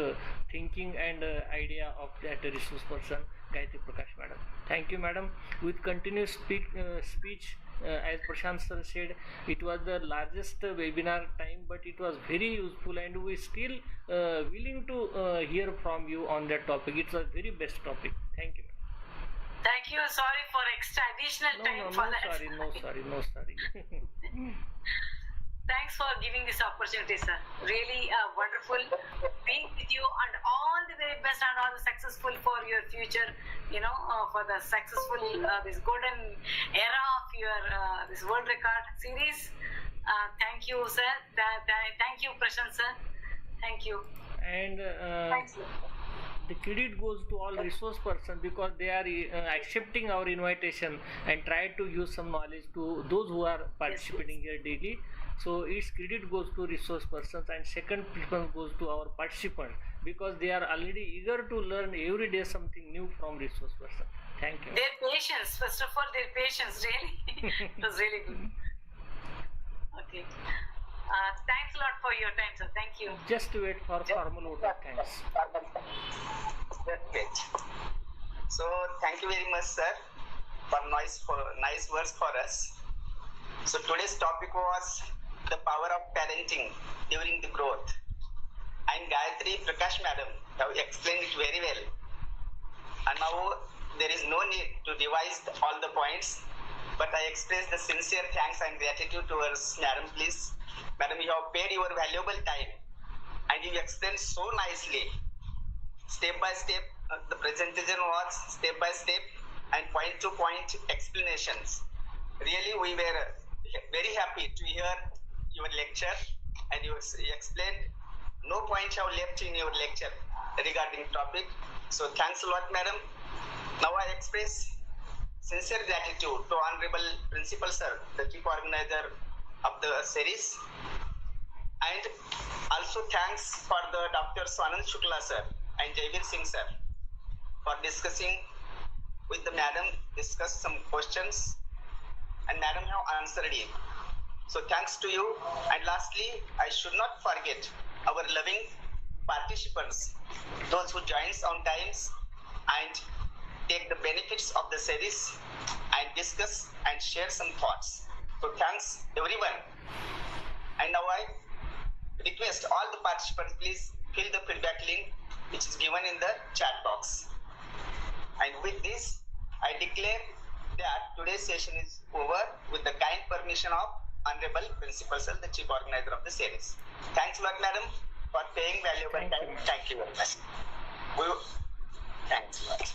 thinking and idea of that resource person Gayatri Prakash madam. Thank you madam. With continuous speech, as Prashant sir said, it was the largest webinar time, but it was very useful, and we still willing to hear from you on that topic. It's a very best topic. Thank you. Thank you. Sorry for extra additional time for that. No sorry. Thanks for giving this opportunity, sir. Really wonderful being with you, and all the very best and all the successful for your future. For the successful this golden era of your this world record series. Thank you, sir. Thank you, Prashant sir. Thank you. And thanks, sir. The credit goes to all resource persons, because they are accepting our invitation and try to use some knowledge to those who are participating here daily. So its credit goes to resource persons, and second preference goes to our participants, because they are already eager to learn every day something new from resource person. Thank you. Their patience, first of all, their patience, really. It was really good. Okay. Thanks a lot for your time, sir. Thank you. Just wait for formal vote of thanks. Just wait. So thank you very much, sir, for nice words for us. So today's topic was the power of parenting during the growth, and Gayatri Prakash madam have explained it very well. And now there is no need to revise all the points, but I express the sincere thanks and gratitude towards madam. Please, madam, you have paid your valuable time, and you explained so nicely, step by step. The presentation was step by step and point to point explanations. Really, we were very happy to hear your lecture, and you explained. No point have left in your lecture regarding topic. So thanks a lot, madam. Now I express sincere gratitude to Honorable Principal Sir, the chief organizer of the series, and also thanks for the Dr. Swanand Shukla sir and Jaivir Singh sir for discussing with the madam, discuss some questions, and madam have answered it. So thanks to you. And lastly, I should not forget our loving participants, those who joins on times and take the benefits of the series and discuss and share some thoughts. So thanks everyone. And now I request all the participants, please fill the feedback link which is given in the chat box. And with this, I declare that today's session is over with the kind permission of Honorable Principal Sir, the chief organizer of the series. Thanks a lot, madam, for paying valuable time. Thank you very much. Thanks a lot.